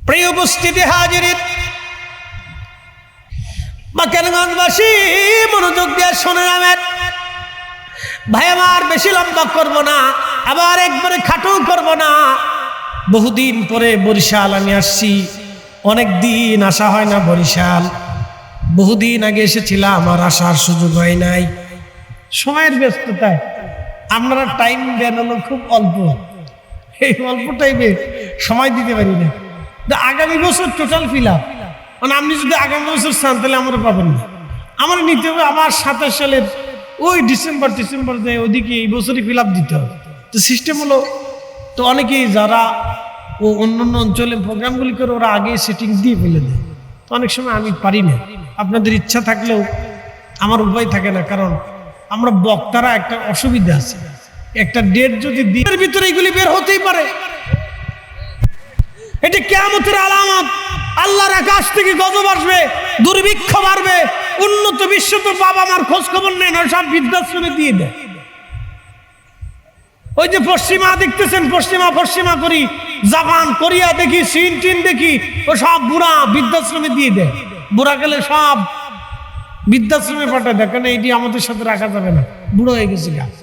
প্রিয় উপস্থিতি হাজিরিন, বাকেরগঞ্জবাসী মনোযোগ দিয়ে শুনে নেবেন। ভাই আমার বেশি লম্বা করব না, আবার একবারে খাটো করব না। বহুদিন পরে বরিশাল আমি আসছি, অনেক দিন আসা হয় না বরিশাল। বহুদিন আগে এসেছিলাম, আমার আসার সুযোগ হয় নাই, সময়ের ব্যস্ততায়। আপনারা টাইম দেন হলো খুব অল্প, এই অল্প টাইমে সময় দিতে পারি না। আগামী বছর টোটাল ফিল আপ, মানে আপনি যদি আগামী বছর চান তাহলে আমরা পাবেন না। আমার নিতে হবে আবার 27 সালের ওই ডিসেম্বর দেয়, ওদিকে এই বছরই ফিল আপ দিতে হবে। তো সিস্টেম হলো, তো অনেকেই যারা ও অন্যান্য অঞ্চলে প্রোগ্রামগুলি করে ওরা আগে সেটিং দিয়ে ফেলে দেয়। তো অনেক সময় আমি পারি না, আপনাদের ইচ্ছা থাকলেও আমার উপায় থাকে না, কারণ আমরা বক্তারা একটা অসুবিধা আছে, একটা ডেট যদি দিনের ভিতরে এগুলি বের হতেই পারে। এটি কিয়ামতের আলামত। আল্লাহর আকাশ থেকে গজব আসবে, দুর্ভিক্ষ বাড়বে। উন্নত বিশ্ব তো বাবা মার খোঁজ খবর নেয় না, সব বৃদ্ধাশ্রমে দিয়ে দেয়। ওই যে পশ্চিমা দেখতেছেন, পশ্চিমা করি, জাপান কোরিয়া দেখি, চীন দেখি, ও সব বুড়া বৃদ্ধাশ্রমে দিয়ে দেয়। বুড়া গেলে সব বৃদ্ধাশ্রমে পাঠায় দেয়, কেন এটি আমাদের সাথে রাখা যাবে না, বুড়ো হয়ে গেছে গাছ,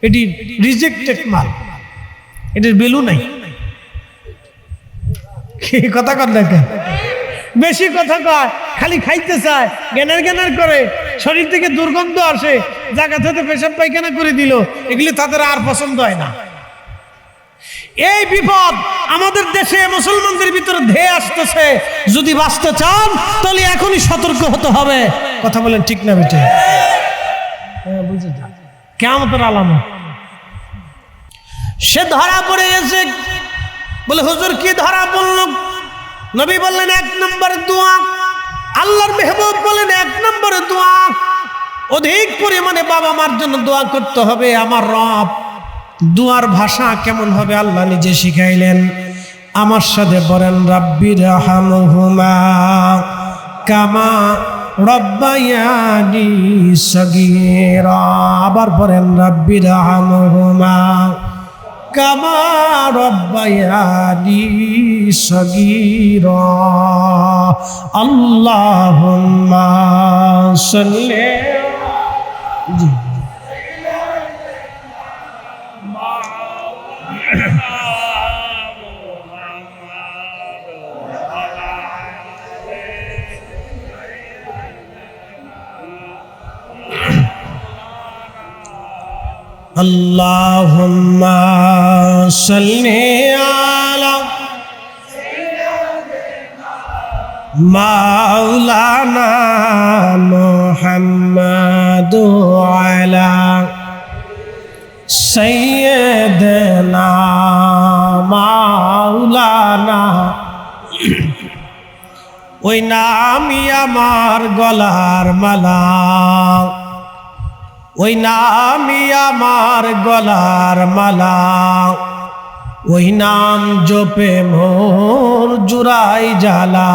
এটি রিজেক্টেড মাল, এটির ভ্যালু নাই। কথা কর না, বেশি কথা কয়, খালি খাইতে চায়, জ্ঞানের করে, শরীর থেকে দুর্গন্ধ আসে, জায়গা থেকে পেশাব পায়খানা করে দিল, এগুলি তাদের আর পছন্দ হয় না। এই বিপদ আমাদের দেশে মুসলমানদের ভিতরে ধেয়ে আসতেছে। যদি বাঁচতে চান তাহলে এখনই সতর্ক হতে হবে। কথা বলেন ঠিক না বেটে? হ্যাঁ, বুঝে যান। কিয়ামতের আলামত। সে ধরা পড়ে গেছে। বলে হুজুর কি ধরা পড়ল? নবী বললেন 1 নম্বর দোয়া। আল্লাহর মেহবুব বলেন 1 নম্বর দোয়া, অধিক পরিমাণে বাবা মার জন্য দোয়া করতে হবে। আমার রব, দোয়ার ভাষা কেমন হবে আল্লাহ নিজে শিখাইলেন। আমার সাথে বলেন, রাব্বির হামহুমা কামা রব্বায়ানি সগীরা। আবার বলেন, রাব্বির হামহুমা কামা রব্বায়ানি সগীরা। আল্লাহুম্মা সাল্লি Allahumma salli ala Maulana Muhammad ala Sayyidina Maulana। ওই নামই আমার গলার মালা, ওই নামই আমার গলার মালা, ওই নাম জপে মোর জুড়াই জ্বালা।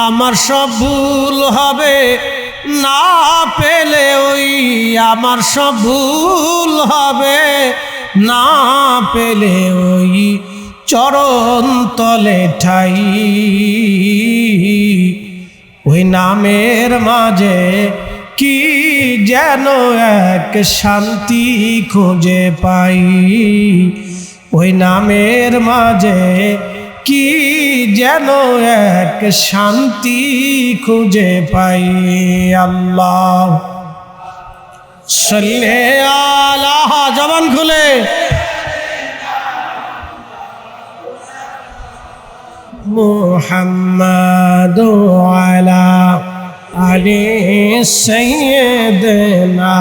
আমার সব ভুল হবে না পেলে ওই, আমার সব ভুল হবে না পেলে ওই চরণ তলে ঠাই। ওই নামের মাঝে কি যেন এক শান্তি খুঁজে পাই, ওই নামের মাঝে কি যেন এক শান্তি খুঁজে পাই। আল্লাহ সাল্লি আলা, জবান খুলে মুহাম্মাদ আলা আলি সাইয়্যিদিনা।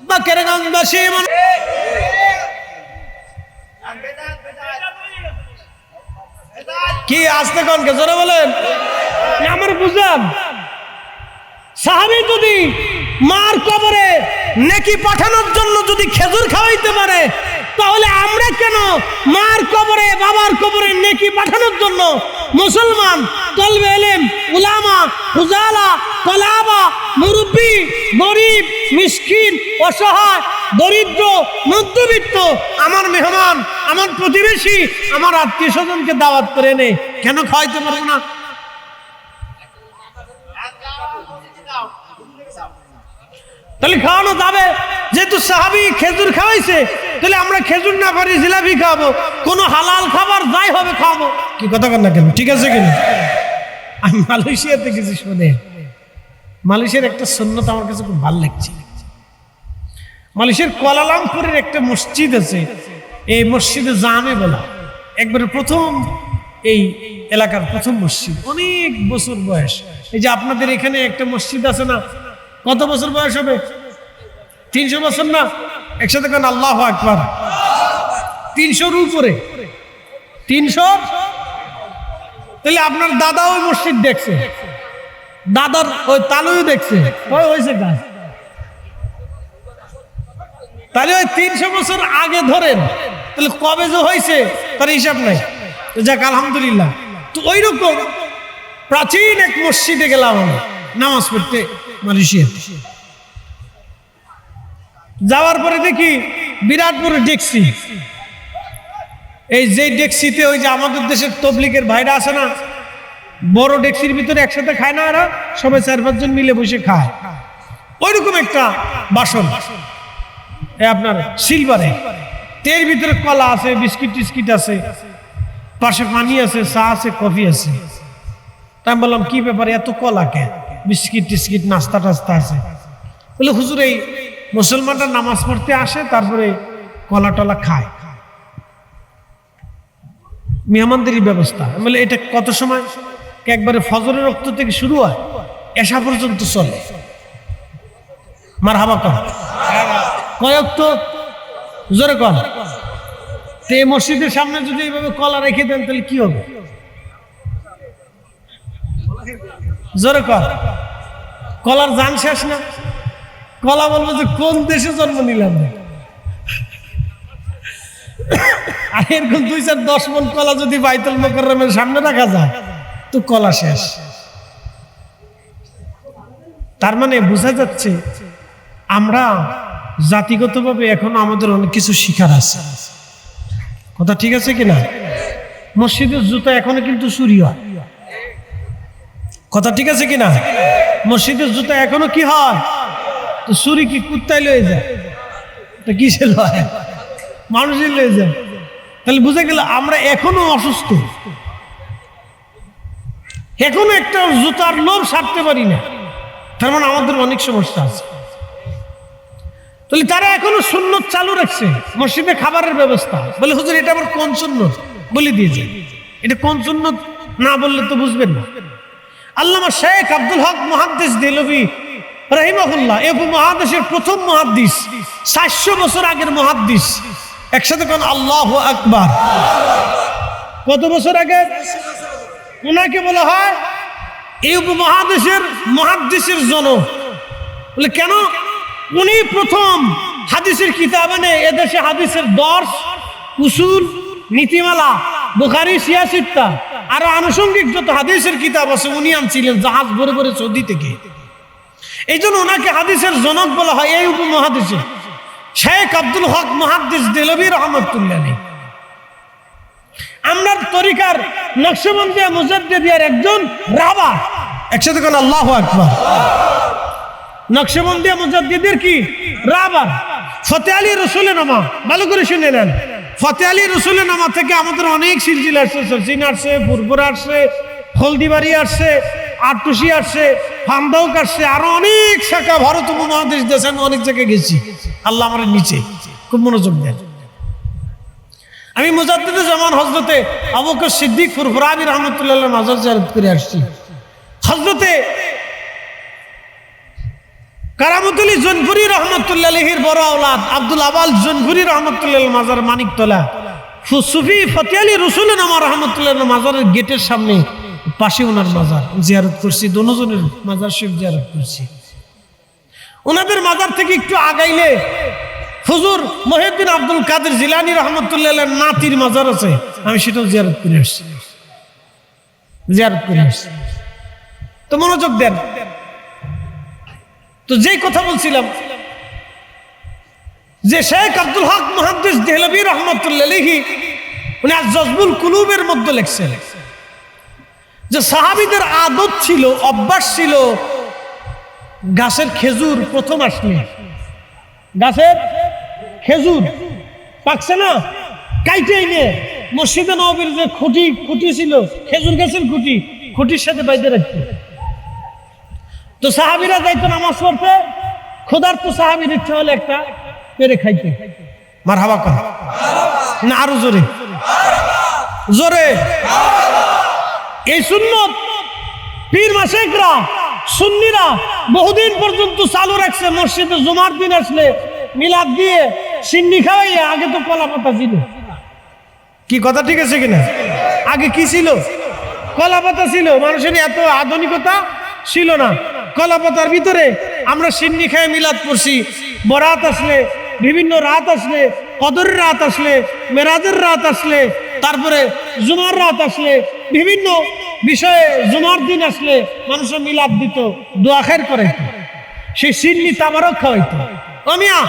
বাকেরগঞ্জবাসী কি আসতে কোন কে জোরে বলেন, আমার বুঝলাম। সাহাবী যদি মার কবরে নেকি পাঠানোর জন্য যদি খেজুর খাওয়াইতে পারে, তাহলে আমরা কেন মার কবরে বাবার কবরে নেকি পাঠানোর জন্য মুসলমান তলবে ইলম উলামা ফুজালা তলাবা মুরব্বি গরিব মিসকিন অসহায় দরিদ্র মধ্যবিত্ত আমার মেহমান আমার প্রতিবেশী আমার আত্মীয় স্বজনকে দাওয়াত করে নে, কেন খাওয়াইতে পারবো না? তাহলে খাওয়ানো যাবে। যেহেতু সাহাবী খেজুর খাওয়াইছে, তাহলে আমরা খেজুর না পারি জিলাপি খাবো, কোনো হালাল খাবার যাই হবে খাবো। কি কথা কর না কেন? ঠিক আছে কিনা? আমি মালয়েশিয়াতে গেছি, শুনে মালয়েশিয়ার একটা সুন্নত আমার কাছে খুব ভালো লাগছে। মালয়েশিয়ার কুয়ালালামপুরের একটা মসজিদ আছে, এই মসজিদে জামে বলা, একবারে প্রথম এই এলাকার প্রথম মসজিদ, অনেক বছর বয়স। এই যে আপনাদের এখানে একটা মসজিদ আছে না, কত বছর বয়স হবে? 300 বছর না? একসাথে কেন আল্লাহু আকবার। 300-র উপরে। 300। তাহলে আপনার দাদা ওই মসজিদ দেখছে, দাদার ওই তালুও দেখছে, ওই হয়েছে কাজ। তাহলে ওই 300 বছর আগে ধরেন, তাহলে কবে যে হয়েছে তার হিসাব নাই। যাক আলহামদুলিল্লাহ। তো ওই রকম প্রাচীন এক মসজিদে গেলাম আমি নামাজ পড়তে মালয়েশিয়া। যাওয়ার পরে দেখি বিরাট বড় ডেকসি। এই যে ডেকসিতে ওই যে আমাদের দেশের তবলিগের ভাইরা আছে না, বড় ডেকসির ভিতরে একসাথে খায় না, এরা সবাই 4-5 জন মিলে বসে খায়। ওইরকম একটা বাসন আপনার সিলভারে, এর ভিতরে কলা আছে, বিস্কিট টিস্কিট আছে, পাশে পানি আছে, চা আছে, কফি আছে। তাই আমি বললাম কি ব্যাপার, এত কলা কে, বিস্কিট টিস্কিট নাস্তা টাস্তা আছে? বলে হুজুর এই মুসলমানরা নামাজ পড়তে আসে, তারপরে কলা টলা খায়, মেহমানদেরই ব্যবস্থা। বলে এটা কত সময়? একবারে ফজরের রক্ত থেকে শুরু হয়, এশা পর্যন্ত চলে। মারহাবা কর, কয়েক তো জোরে কর। তো এই মসজিদের সামনে যদি এইভাবে কলা রেখে দেন তাহলে কি হবে? জোরে কর। কলার জান শেষ না? কলা বলবো যে কোন দেশে জন্ম নিলাম। আর এরকম 2-4-10 মণ কলা যদি বাইতুল মুকাররমের সামনে রাখা যায় তো কলা শেষ। তার মানে বোঝা যাচ্ছে আমরা জাতিগতভাবে এখনো আমাদের অনেক কিছু শিখার আছে। কথা ঠিক আছে কিনা? মসজিদের জুতা এখনো কিন্তু চুরি হয়। কথা ঠিক আছে কিনা? মসজিদের জুতা এখনো কি হয়? তো চুরি কি কুত্তায় লয়ে যায়? তো কিসে লয়? মানুষই লয়ে যায়। তাহলে বুঝে গেল আমরা এখনো অসুস্থ, এখনো একটা জুতার লোভ সারতে পারি না। তার মানে আমাদের অনেক সমস্যা আছে। তাহলে তারা এখনো সুন্নত চালু রাখছে, মসজিদে খাবারের ব্যবস্থা। বলে হুজুর এটা আবার কোন সুন্নত? বলে দিয়েছে এটা কোন সুন্নত, না বললে তো বুঝবেন না। আল্লামা শেখ আব্দুল হক মুহাদ্দিস দেহলভী রাহিমাহুল্লাহ এই উপমহাদেশের প্রথম মুহাদ্দিস, 400 বছর আগের মুহাদ্দিস। একসাথে কোন আল্লাহু আকবার। কত বছর আগে? ওনাকে বলা হয় এই উপমহাদেশের মুহাদ্দিসের জনক। বলে কেন? উনি প্রথম হাদিসের কিতাব এনে এদেশে হাদিসের দর্শ, উসুল, নীতিমালা, বুখারী, সিয়াসিত্তা আরো আনুষঙ্গিক যত হাদিসের কিতাব আছে উনি আনছিলেন জাহাজ ভরে ভরে সৌদি থেকে। এই জন্য ওনাকে হাদিসের জনক বলা হয় এই উপমহাদেশে। শেখ আব্দুল হক মুহাদ্দিস দেহলভী রহমাতুল্লাহ আলাইহি আমরা তরিকার নকশবন্দিয়া মুজাদ্দিদিয়ার একজন রাহবার। একসাথে কোন আল্লাহু আকবার। নকশবন্দিয়া মুজাদ্দিদের কি রাহবার ফতে আলী রসুলেনামা। ভালো করে শুনে নেন, ফতে আলী রসুলেনামা থেকে আমাদের অনেক সিলসিলা আসছে, সরসিন আসছে, পুরপুরা আসছে, হলদিবাড়ি আসছে, আটটুসি আসছে, ফান্দাউক আসছে, আরো অনেক শাখা ভারত উপমহাদেশ দেশে আমি অনেক জায়গায় গেছি। আল্লাহ আমার নিচে খুব মনোযোগ দেন। আমি মুজাদ্দিদে জামান হযরতে আবু বকর সিদ্দিক ফুরফুরানি রহমাতুল্লাহ মাজার জিয়ারত করে আসছি। হযরতে কারামতুল্লাহ জনপুরি রহমাতুল্লাহ আলাইহির বড় আওলাদ আব্দুল আবাল জনপুরি রহমাতুল্লাহ মাজার মানিকতলা সুফি ফতে আলী রসুলেনামা রহমাতুল্লাহ মাজারের গেটের সামনে পাশে ওনার মাজার জিয়ারত করছি। দুজনের মাজার শরীফ জিয়ারত করছি। ওনাদের মাজার থেকে একটু আগাইলে হুজুর মহিউদ্দিন আব্দুল কাদের জিলানী রহমাতুল্লাহ নাতির মাজার আছে, আমি সেটাও জিয়ারত করে আসছি। তো মনোযোগ দেন। তো যেই কথা বলছিলাম যে শেখ আব্দুল হক মুহাদ্দিস দেহলভী রহমাতুল্লাহ আলাইহি উনি আজ-জজবুল কুলুবের মধ্যে লিখছেন যে সাহাবীদের আদত ছিল, অভ্যাস ছিল, গাছের খেজুর প্রথম আসলে গাছের খেজুর পাকছে না কাইটে নিয়ে মসজিদে নববীর যে খুঁটি ছিল খেজুর গাছের খুঁটির সাথে বাইতে রাখতো। তো সাহাবীরা যাইতো নামাজ পড়তে, ক্ষুধার্ত সাহাবীর ইচ্ছা হলে একটা পেরে খাইতে। মারহাবা কর না আরো জোরে জোরে। এই সুন্নত পীর মাশায়েখরা সুন্নিরা বহুদিন পর্যন্ত চালু রাখছে, মসজিদে জুমার দিন আসলে মিলাদ দিয়ে সিন্নি খাওয়াইয়া। আগে তো কলা পাতা ছিল, কি কথা ঠিক আছে কিনা? আগে কি ছিল? কলা পাতা ছিল। মানুষের এত আধুনিকতা ছিল না। কলা পাতার ভিতরে আমরা সিন্নি খাই মিলাদ পড়ছি। বরাত আসলে, বিভিন্ন রাত আসলে, কদরের রাত আসলে, মেরাজের রাত আসলে, তারপরে জুমার রাত আসলে, বিভিন্ন বিষয়ে জুমার দিন আসলে মানুষের মিলাদ দিত, দোয়া খের করাইতো। সেই সিন্নি তাবারক খাওয়াইতো। মিয়া,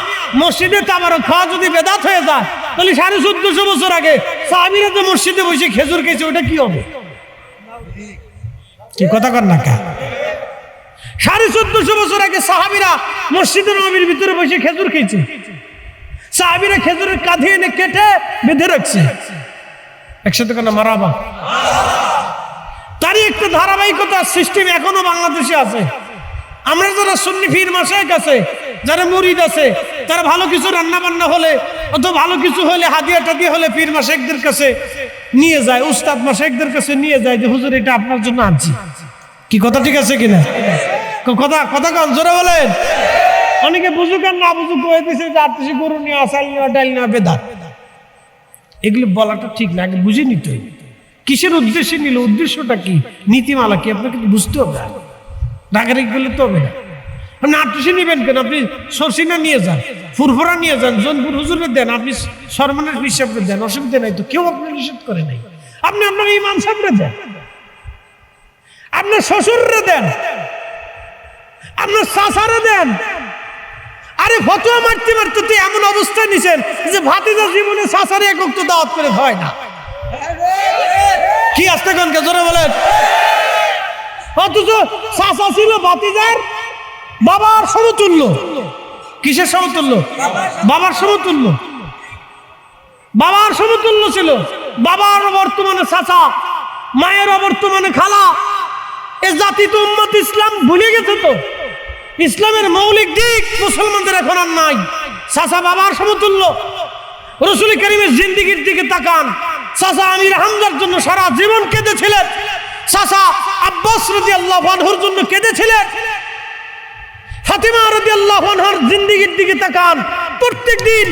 মসজিদে তাবারক খাওয়া যদি বেদাত হয়ে যায়, তাহলে 1450 বছর আগে সাহাবীরা তো মসজিদে বসে খেজুর খেয়েছে, ওটা কি হবে? কি কথা কর না কা? 1450 বছর আগে সাহাবীরা মসজিদে নববীর ভিতরে বসে খেজুর খেয়েছে। সাহাবীরা খেজুরের কাঁধে এনে কেটে বেঁধে রাখছে। একসাথে কেন মারাবা? তারই একটা ধারাবাহিকতা সিস্টেম এখনো বাংলাদেশে আছে। আমরা যারা সুন্নি পীর মাশায়েখ আছে, যারা মুরিদ আছে, তারা ভালো কিছু রান্না বান্না হলে অথবা ভালো কিছু হলে হাদিয়া টাদিয়া হলে পীর মাশায়েখদের কাছে নিয়ে যায়, উস্তাদ মাশায়েখদের কাছে নিয়ে যায় যে হুজুর এটা আপনার জন্য আনছি। কি কথা ঠিক আছে কিনা? কথা কথা কন জোরে বলেন। অনেকে বুঝুক আর না বুঝুক কয়ে দিছে যে আত্মীয় গরু নিয়ে আসাল নেওয়া, ডাল নেওয়া বেদাত। এগুলো বলাটা ঠিক না, আগে বুঝে নিতে হবে কিসের উদ্দেশ্যে নিল, উদ্দেশ্যটা কি, নীতিমালা কি, আপনাকে বুঝতে হবে। রাগারাগি করলে তো হবে না। আপনি আটশি নিবেন কেন? আপনি সরসিনা নিয়ে যান, ফুরফুরা নিয়ে যান, জোনপুর হুজুরে দেন, আপনি সরমানের হিসাবে দেন, অসুবিধা নাই তো, কেউ আপনার নিষেধ করে নাই। আপনি আপনার ইমাম সাহেবরে দেন, আপনার শ্বশুররে দেন, আপনার চাচারে দেন। আরে ফতোয়া মারতে মারতে তো এমন অবস্থায় নিছেন যে ভাতিজা জীবনে চাচারে একক তো দাওয়াত করে হয় না। কি আসতে কনকে জোরে বলেন। অথচ চাচা ছিল ভাতিজার বাবার সমতুল্য। কিসের সমতুল্য? বাবার সমতুল্য। বাবার সমতুল্য ছিল। বাবার বর্তমানে চাচা, মায়ের বর্তমানে খালা। এ জাতি তো উম্মত ইসলাম ভুলে গেছে। তো ইসলামের মৌলিক দিক মুসলমানদের এখন আর নাই। চাচা বাবার সমতুল্য। রাসূল কারীমের জিন্দেগীর দিকে তাকান। চাচা আমির হামজার জন্য সারা জীবন কেঁদেছিলেন। চাচা আব্বাস রাদিয়াল্লাহু আনহুর জন্য কেঁদেছিলেন। ফাতিমা রাদিয়াল্লাহু আনহার জিন্দেগীর দিকে তাকান। প্রত্যেকদিন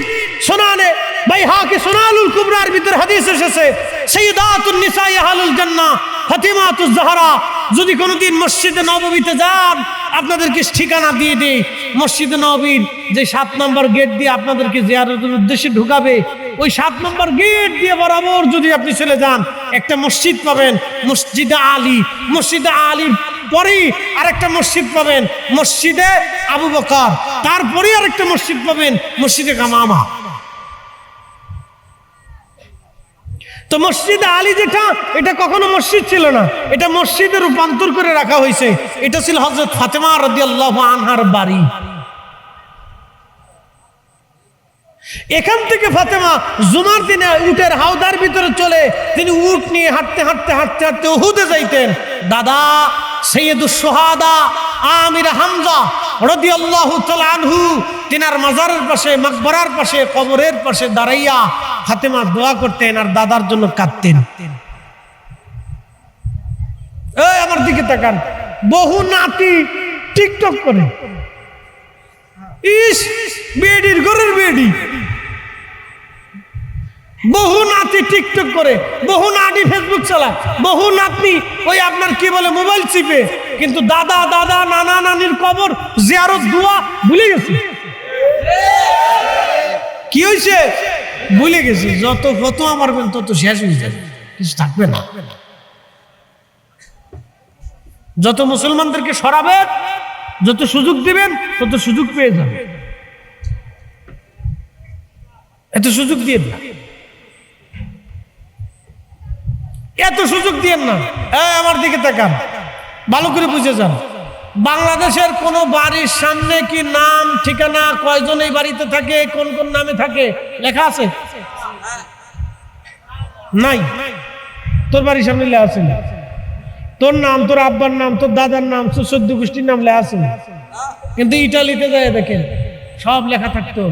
সুনানে বাইহাকি সুনানুল কুবরার ভিতর হাদিস এসেছে, সাইয়্যিদাতুন নিসাই আহলুল জান্নাহ ফাতিমাতুজ জাহরা। যদি কোনোদিন মসজিদে নববীতে যান, আপনাদেরকে ঠিকানা দিয়ে দেই। মসজিদে নববীর যে 7 নম্বর গেট দিয়ে আপনাদেরকে জিয়ারতের উদ্দেশ্যে ঢুকাবে, ওই 7 নম্বর গেট দিয়ে বরাবর যদি আপনি চলে যান, একটা মসজিদ পাবেন, মসজিদে আলী। মসজিদে আলীর পরেই আরেকটা মসজিদ পাবেন, মসজিদে আবু বকর। তারপরে আরেকটা মসজিদ পাবেন, মসজিদে কামামা। তো মসজিদে আলী যেটা, এটা কখনো মসজিদ ছিল না, এটা মসজিদে রূপান্তর করে রাখা হয়েছে। এটা ছিল হযরত ফাতেমা রাদিয়াল্লাহু আনহার বাড়ি। এখান থেকে ফাতেমা জুমার দিনে উটের হাওদার ভিতরে চলে, তিনি উট নিয়ে হাঁটতে হাঁটতে হাঁটতে হাঁটতে উহুদে যাইতেন। দাদা সৈয়দুশ শুহাদা আমির হামজা রাদিয়াল্লাহু তাআলা আনহু, তিনার মাজারের পাশে, মাকবরার পাশে, কবরের পাশে দাঁড়াইয়া ফাতেমা দোয়া করতেন আর দাদার জন্য কাঁদতেন। এই আমার দিকে তাকান, বহু নাতি টিকটক করে। ইস বেডির ঘরের বেডি, বহু নাতি টিকটক করে, বহু নাতি ফেসবুক চালায়, বহু নাতনি ওই আপনার কি বলে মোবাইল চিপে, কিন্তু দাদা দাদা নানা নানির কবর জিয়ারত দোয়া ভুলে গেছে। কি হয়েছে? ভুলে গেছে। যত ফতোয়া মারবেন তত শেষ হয়ে যাবে, কিছু থাকবে না। যত মুসলমানদেরকে সরাবেন, যত সুযোগ দিবেন, তত সুযোগ পেয়ে যাবে। এত সুযোগ দিয়ে না, এত সুযোগ দিয়েন না। আমার দিকে তাকান, ভালো করে বুঝে যান। বাংলাদেশের কোন বাড়ির সামনে কি নাম ঠিকানা, কয়জন এই বাড়িতে থাকে, কোন কোন নামে থাকে লেখা আছে? নাই। তোর বাড়ির সামনে লেখা আছে না? তোর নাম, তোর আব্বার নাম, তোর দাদার নাম, তোর 14 গোষ্ঠীর নাম লেখা আছে না? কিন্তু ইটালিতে যায় দেখেন সব লেখা থাকতো।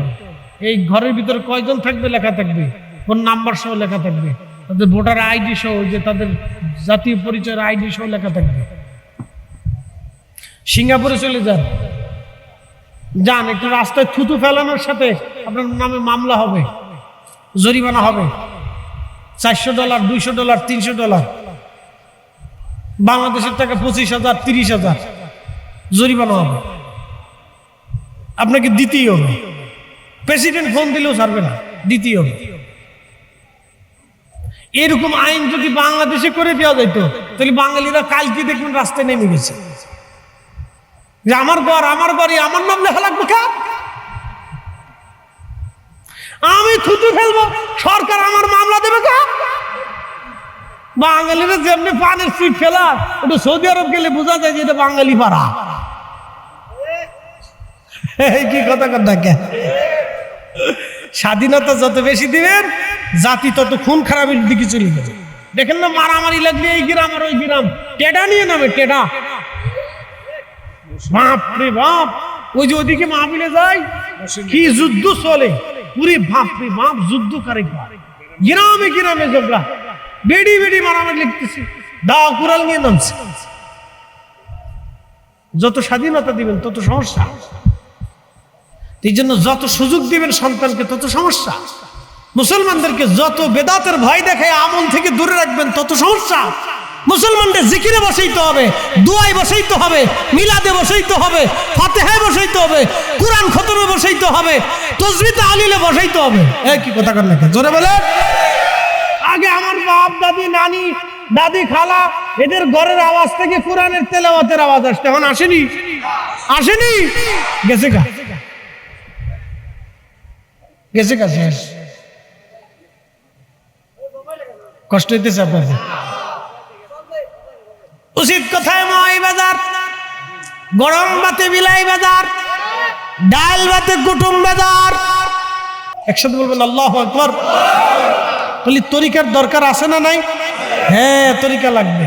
এই ঘরের ভিতরে কয়জন থাকবে লেখা থাকবে, কোন নাম্বার সহ লেখা থাকবে, তাদের ভোটার আইডি সহ, যে তাদের জাতীয় পরিচয়ের আইডি সহ লেখা থাকবে। সিঙ্গাপুরে চলে যান, যান, একটু রাস্তায় থুতু ফেলানোর সাথে আপনার নামে মামলা হবে, জরিমানা হবে $400, $200, $300, বাংলাদেশের টাকা 25,000, 30,000 জরিমানা হবে, আপনাকে দিতেই হবে। প্রেসিডেন্ট ফোন দিলেও ছাড়বে না, দিতেই হবে। এরকম আইন যদি বাংলাদেশে করে দেওয়া যেত তাহলে বাঙালিরা কালকে দেখবেন রাস্তায় নেমে গেছে যে আমার ঘর, আমার বাড়ি, আমার নাম লেখা লাগবে কা, আমি থুতু ফেলবো, সরকার আমার মামলা দেবে কা। বাঙালিরা যেমনি পানের সিট ফেলা, ওটা সৌদি আরব গেলে বোঝা যায় যে এটা বাঙালি পাড়া। কি কথা কথা কে, স্বাধীনতা যত বেশি দিবেন জাতি তত খুন খারাপের দিকে চলে যাবে। দেখেন না মারামারি লাগলে এই গ্রাম আর ওই গ্রাম টেডা নিয়ে নামে, টেডা, বাপ রে বাপ। ওই যে ওইদিকে মাহফিলে যায় কি যুদ্ধ চলে, পুরি বাপ রে বাপ, যুদ্ধ করে গ্রামে গ্রামে ঝগড়া, বেড়ি বেড়ি মারামারি লিখতেছে, দাও কুড়াল নিয়ে নামছে। যত স্বাধীনতা দিবেন তত সমস্যা, এই জন্য যত সুযোগ দিবেন সন্তানকে তত সমস্যা। মুসলমানদেরকে যত বেদাতের ভয় দেখায় আমল থেকে দূরে রাখবেন তত সমস্যা। মুসলমানদের জিকিরে বসাইতে হবে, দুয়ায় বসাইতে হবে, মিলাদে বসাইতে হবে, ফাতিহায় বসাইতে হবে, কুরআন খতমে বসাইতে হবে, তাসবিহ তাহলিলে বসাইতে হবে। এই কি কথা কর নাকি, জোরে বলে। আগে আমার বাপ দাদি, নানি, দাদি, খালা এদের ঘরের আওয়াজ থেকে কোরআনের তেলাওয়াতের আওয়াজ আসতে, এখন আসেনি, আসেনি, গেছে গা, গেছে গা, শেষ। কষ্ট হইতেছে আপনাদের। উচিত কথায় মই বাজার, গরম ভাতে বিলাই বাজার, ডাল ভাতে কুটুম বাজার। একসাথে বলবেন আল্লাহু আকবার। বলি তরিকার দরকার আছে না নাই? হ্যাঁ, তরিকা লাগবে।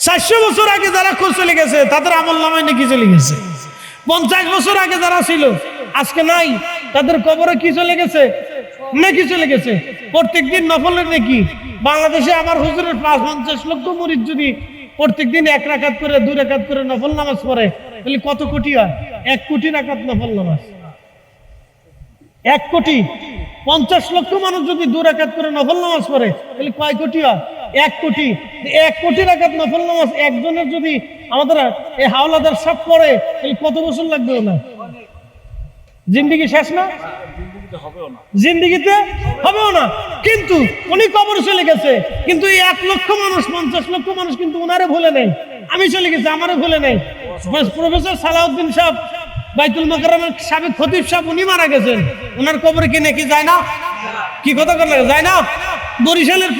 400 বছর আগে যারা খুব চলে গেছে তাদের আমল নামায় নাকি চলে গেছে। 50 বছর আগে যারা ছিল আজকে নাই, তাদের কবরে কি চলে গেছে? নাকি চলে গেছে। প্রত্যেকদিন নফলের নাকি বাংলাদেশে আমার হুজুরের 50 লক্ষ মুরিদ যদি প্রত্যেকদিন 1 রাকাত করে 2 রাকাত করে নফল নামাজ পড়ে তাহলে কত কোটি হয়? 1 কোটি রাকাত নফল নামাজ। 1 কোটি 50 লক্ষ মানুষ যদি 2 রাকাত করে নফল নামাজ পড়ে তাহলে কয় কোটি হয়? 1 কোটি। 1 কোটি রাকাত নফল নামাজ একজনের যদি আমাদের এই হাওলাদার সব পড়ে তাহলে কত বছর লাগবে? না জিন্দেগি শেষ না, জিন্দেগিতে হবেও না। কিন্তু উনি কবর চলে গেছে, কিন্তু এই 1 লক্ষ মানুষ, 50 লক্ষ মানুষ কিন্তু উনারে ভুলে নেই। আমি চলে গেছি, আমারে ভুলে নেই। প্রফেসর সালাউদ্দিন সাহেব, বাইতুল মোকাররমের সাবেক খতিব সাহেব, উনি মারা গেছেন, ওনার কবরে কি নাকি যায় না? কি কথা বলে যায় না? বরিশালের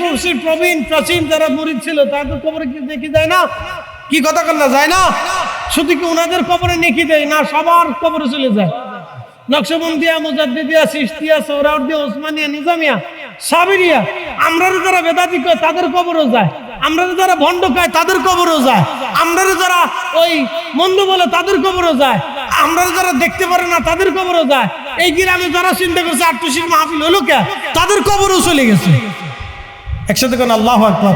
প্রবীণ প্রাচীন যারা মুরিদ ছিল তাদের কবরে কি নাকি যায় না? কি কথা বলে যায় না? শুধু কি ওনাদের কবরে নেকি দেয় না, সবার কবরে চলে যায়। নকশবন্দিয়া, মুজাদ্দিদিয়া, চিশতিয়া, সোহরাওয়ার্দিয়া, ওসমানিয়া, নিজামিয়া, সাবিরিয়া, আমরা যারা বেদাতি কয় তাদের কবরও যায়, আমরা যারা ভণ্ড খায় তাদের কবরও যায়, আমরা যারা ওই মন্দ বলে তাদের কবরও যায়, আমরা যারা দেখতে পারে না তাদের কবরও যায়। এই গ্রামে যারা চিন্তা করছে আটটুসির মাহফিল হলো কে, তাদের কবরও চলে গেছে। একসাথে কোন আল্লাহু আকবার।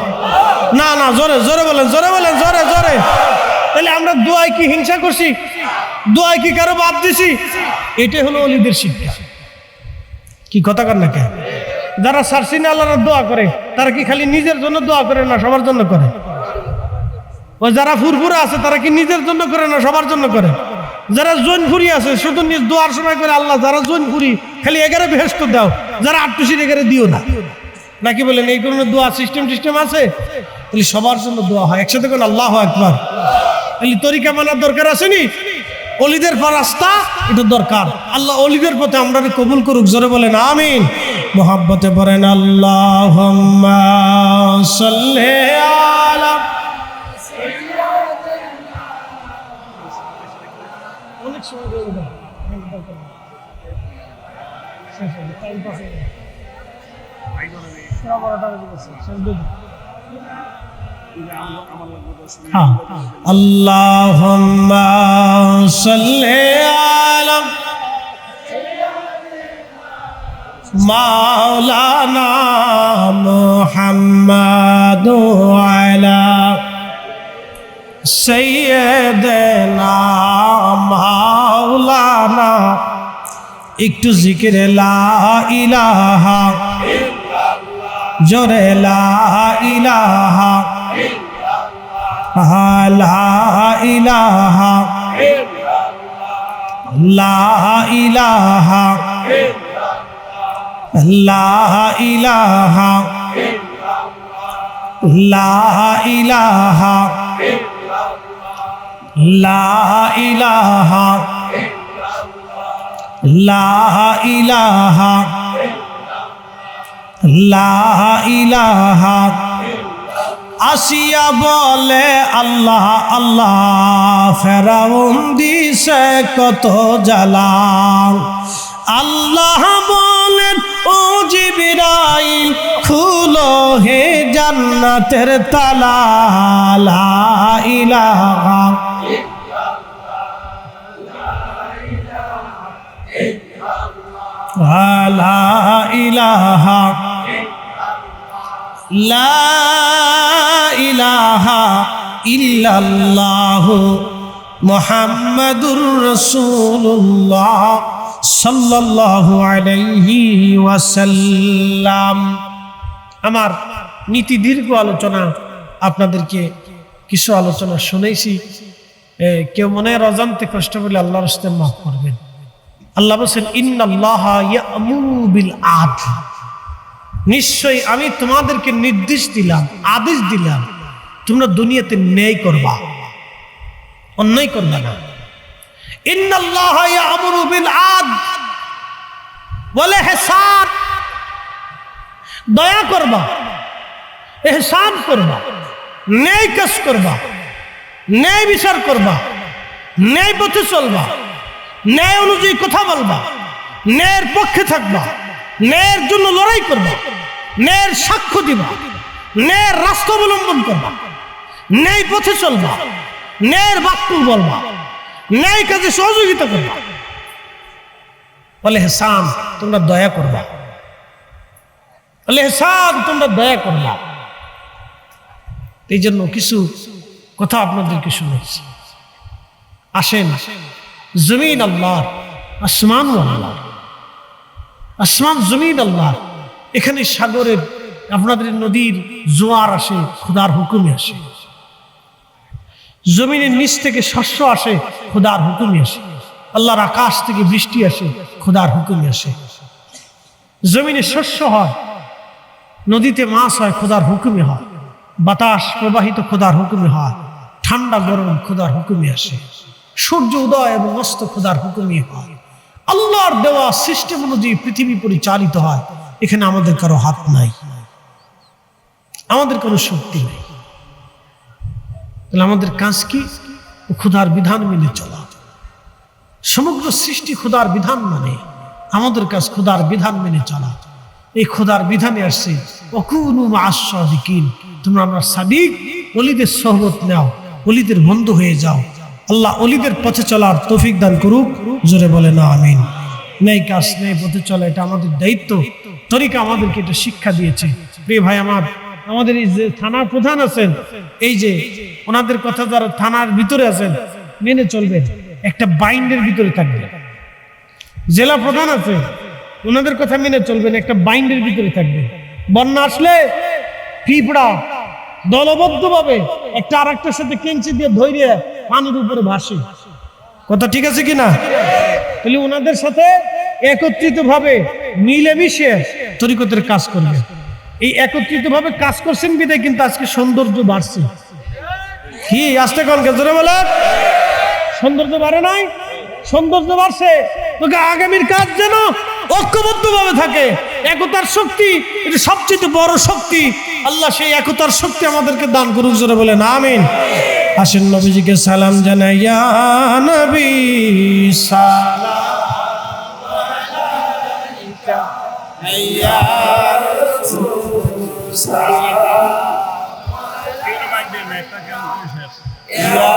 না না, জোরে জোরে বলেন, জোরে বলেন, জোরে জোরে। তাহলে আমরা দোয়ায় কি হিংসা করছি? দোয়ায় কি কারো বাদ দিছি? এটাই হলো ওলিদের শিক্ষা। কি কথা কর না কেন? যারা সারসিনা আল্লাহর দোয়া করে তারা কি খালি নিজের জন্য দোয়া করে না, সবার জন্য করে? ওই যারা ফুরফুরা আছে তারা কি নিজের জন্য করে না, সবার জন্য করে? যারা জৈনপুরি আছে শুধু নিজ দোয়ার সময় করে আল্লাহ যারা জৈনপুরি খালি 11 বেহেশত দাও, যারা আটটুসির 11 দিও না, নাকি বলেন এই কোনো দোয়া সিস্টেম আছে? তাহলে সবার জন্য দোয়া হয়। একসাথে কোন আল্লাহু আকবার। তাহলে তরিকা মানার দরকার আসেনি? অলিদের রাস্তা এটা দরকার। আল্লাহ অলিদের পথে আমরা কবুল করুক, জোরে বলেন আমিন। মোহাব্বতে পড়েন আল্লাহুম্মা সাল্লি আলা। অনেক সময় আল্লাহুম্মা সাল্লি আলা মাওলানা মুহাম্মাদ ওয়া আলা সাইয়্যিদিনা একটু জিকিরে লা ইলাহা জোরে লা ইলাহা লা ইলাহা লা ইলাহা লা ইলাহা লা ইলাহা লা ইলাহা লা ইলাহা লা ইলাহা আসিয়া বলে আল্লাহ আল্লাহ ফেরাউন দিছে কত জ্বালা আল্লাহ বলেন ও জিবরাইল খুলো হে জান্নাতের তালা লা ইলাহা লা ইলাহা লা ইলাহা ইল্লাল্লাহু মুহাম্মাদুর রাসূলুল্লাহ সাল্লাল্লাহু আলাইহি ওয়াসাল্লাম। আমার নীতি দীর্ঘ আলোচনা আপনাদেরকে কিছু আলোচনা শুনেছি। কেউ মনে অজান্তে কষ্ট বলে আল্লাহর রাস্তে মাফ করবেন। আল্লাহ বলেন ইন্নাল্লাহা ইয়া'মুরু বিল আদল, নিশ্চয়ই আমি তোমাদেরকে নির্দেশ দিলাম, আদেশ দিলাম, তোমরা দুনিয়াতে ন্যায় করবা, অন্যায় করবা না। ইন্নাল্লাহা ইয়া'মুরু বিল আদল ওয়াল ইহসান, দয়া করবা, ইহসান করবা, ন্যায় কাজ করবা, ন্যায় বিচার করবা, ন্যায় পথে চলবা, ন্যায় অনুযায়ী কথা বলবা, ন্যায়ের পক্ষে থাকবা, ন্যায়ের জন্য লড়াই করবা, ন্যায়ের সাক্ষ্য দিবা, ন্যায়ের রাস্তা অবলম্বন করবা, ন্যায় পথে চলবা, ন্যায়ের বাক্য বলবা, ন্যায় কাজে সহযোগিতা করবা। বলে ইহসান, তোমরা দয়া করবা, বলে ইহসান, তোমরা দয়া করবা। এই জন্য কিছু কথা আপনাদেরকে শুনেছি। আসেন, জমিন আল্লাহর, আসমান আল্লাহর, আসমান জমিন আল্লাহর। এখানে সাগরের আপনাদের নদীর জোয়ার আসে, খোদার হুকুমে আসে। জমিনের নিচ থেকে শস্য আসে, খোদার হুকুমে আসে। আল্লাহর আকাশ থেকে বৃষ্টি আসে, খোদার হুকুমে আসে। জমিনে শস্য হয়, নদীতে মাছ হয়, খোদার হুকুমে হয়। বাতাস প্রবাহিত খোদার হুকুমে হয়, ঠান্ডা গরম খোদার হুকুমে আসে। সূর্য উদয় এবং অস্ত খোদার হুকুমে হয়। আল্লাহর দেওয়া সিস্টেম অনুযায়ী পৃথিবী পরিচালিত হয়। এখানে আমাদের কারো হাত নাই, আমাদের কোনো শক্তি নেই। তাহলে আমাদের কাজ কি? খোদার বিধান মেনে চলা। সমগ্র সৃষ্টি খোদার বিধান মানে, আমাদের কাজ খোদার বিধান মেনে চলা। এই খোদার বিধানে আসছে ওয়াকুনু মা'আস সাদিকিন, তোমরা আমরা সাদিক, ওলিদের সোহবত নাও, ওলিদের বন্ধু হয়ে যাও। আল্লাহ ওলিদের পথে চলার তৌফিক দান করুক, জোরে বলে না আমিন। নেই কাজ নেই পথে চলা, এটা আমাদের দায়িত্ব। তরিকা আমাদেরকে এটা শিক্ষা দিয়েছে। প্রিয় ভাই আমার, আমাদের এই যে থানার প্রধান আছেন, এই যে ওনাদের কথা যারা থানার ভিতরে আছেন মেনে চলবেন, একটা বাইন্ডের ভিতরে থাকবে। জেলা প্রধান আছে, ওনাদের কথা মেনে চলবেন, একটা বাইন্ডের ভিতরে থাকবে। বন্যা আসলে পিঁপড়া দলবদ্ধভাবে একটা আর একটার সাথে কেঞ্চি দিয়ে ধরে পানির উপরে ভাসে। কথা ঠিক আছে কিনা? তাহলে ওনাদের সাথে একত্রিত ভাবে মিলেমিশে তরিকতের কাজ করবে। এই একত্রিত ভাবে কাজ করছেন বিধায় কিন্তু আজকে সৌন্দর্য বাড়ছে। কি আসতে কোন জোরে বলে সৌন্দর্য বাড়ে নাই? সৌন্দর্য বাড়ছে। তোকে আগামীর কাজ যেন ঐক্যবদ্ধ ভাবে থাকে। একতার শক্তি এটা সবচেয়ে বড় শক্তি। আল্লাহ সেই একতার শক্তি আমাদেরকে দান করুক, জোরে বলে না আমিন। আসেন নবীজিকে সালাম জানাই, ইয়া নবী সালাম আলাইকা ইয়া রাসূল সালাম আলাইকা ইয়া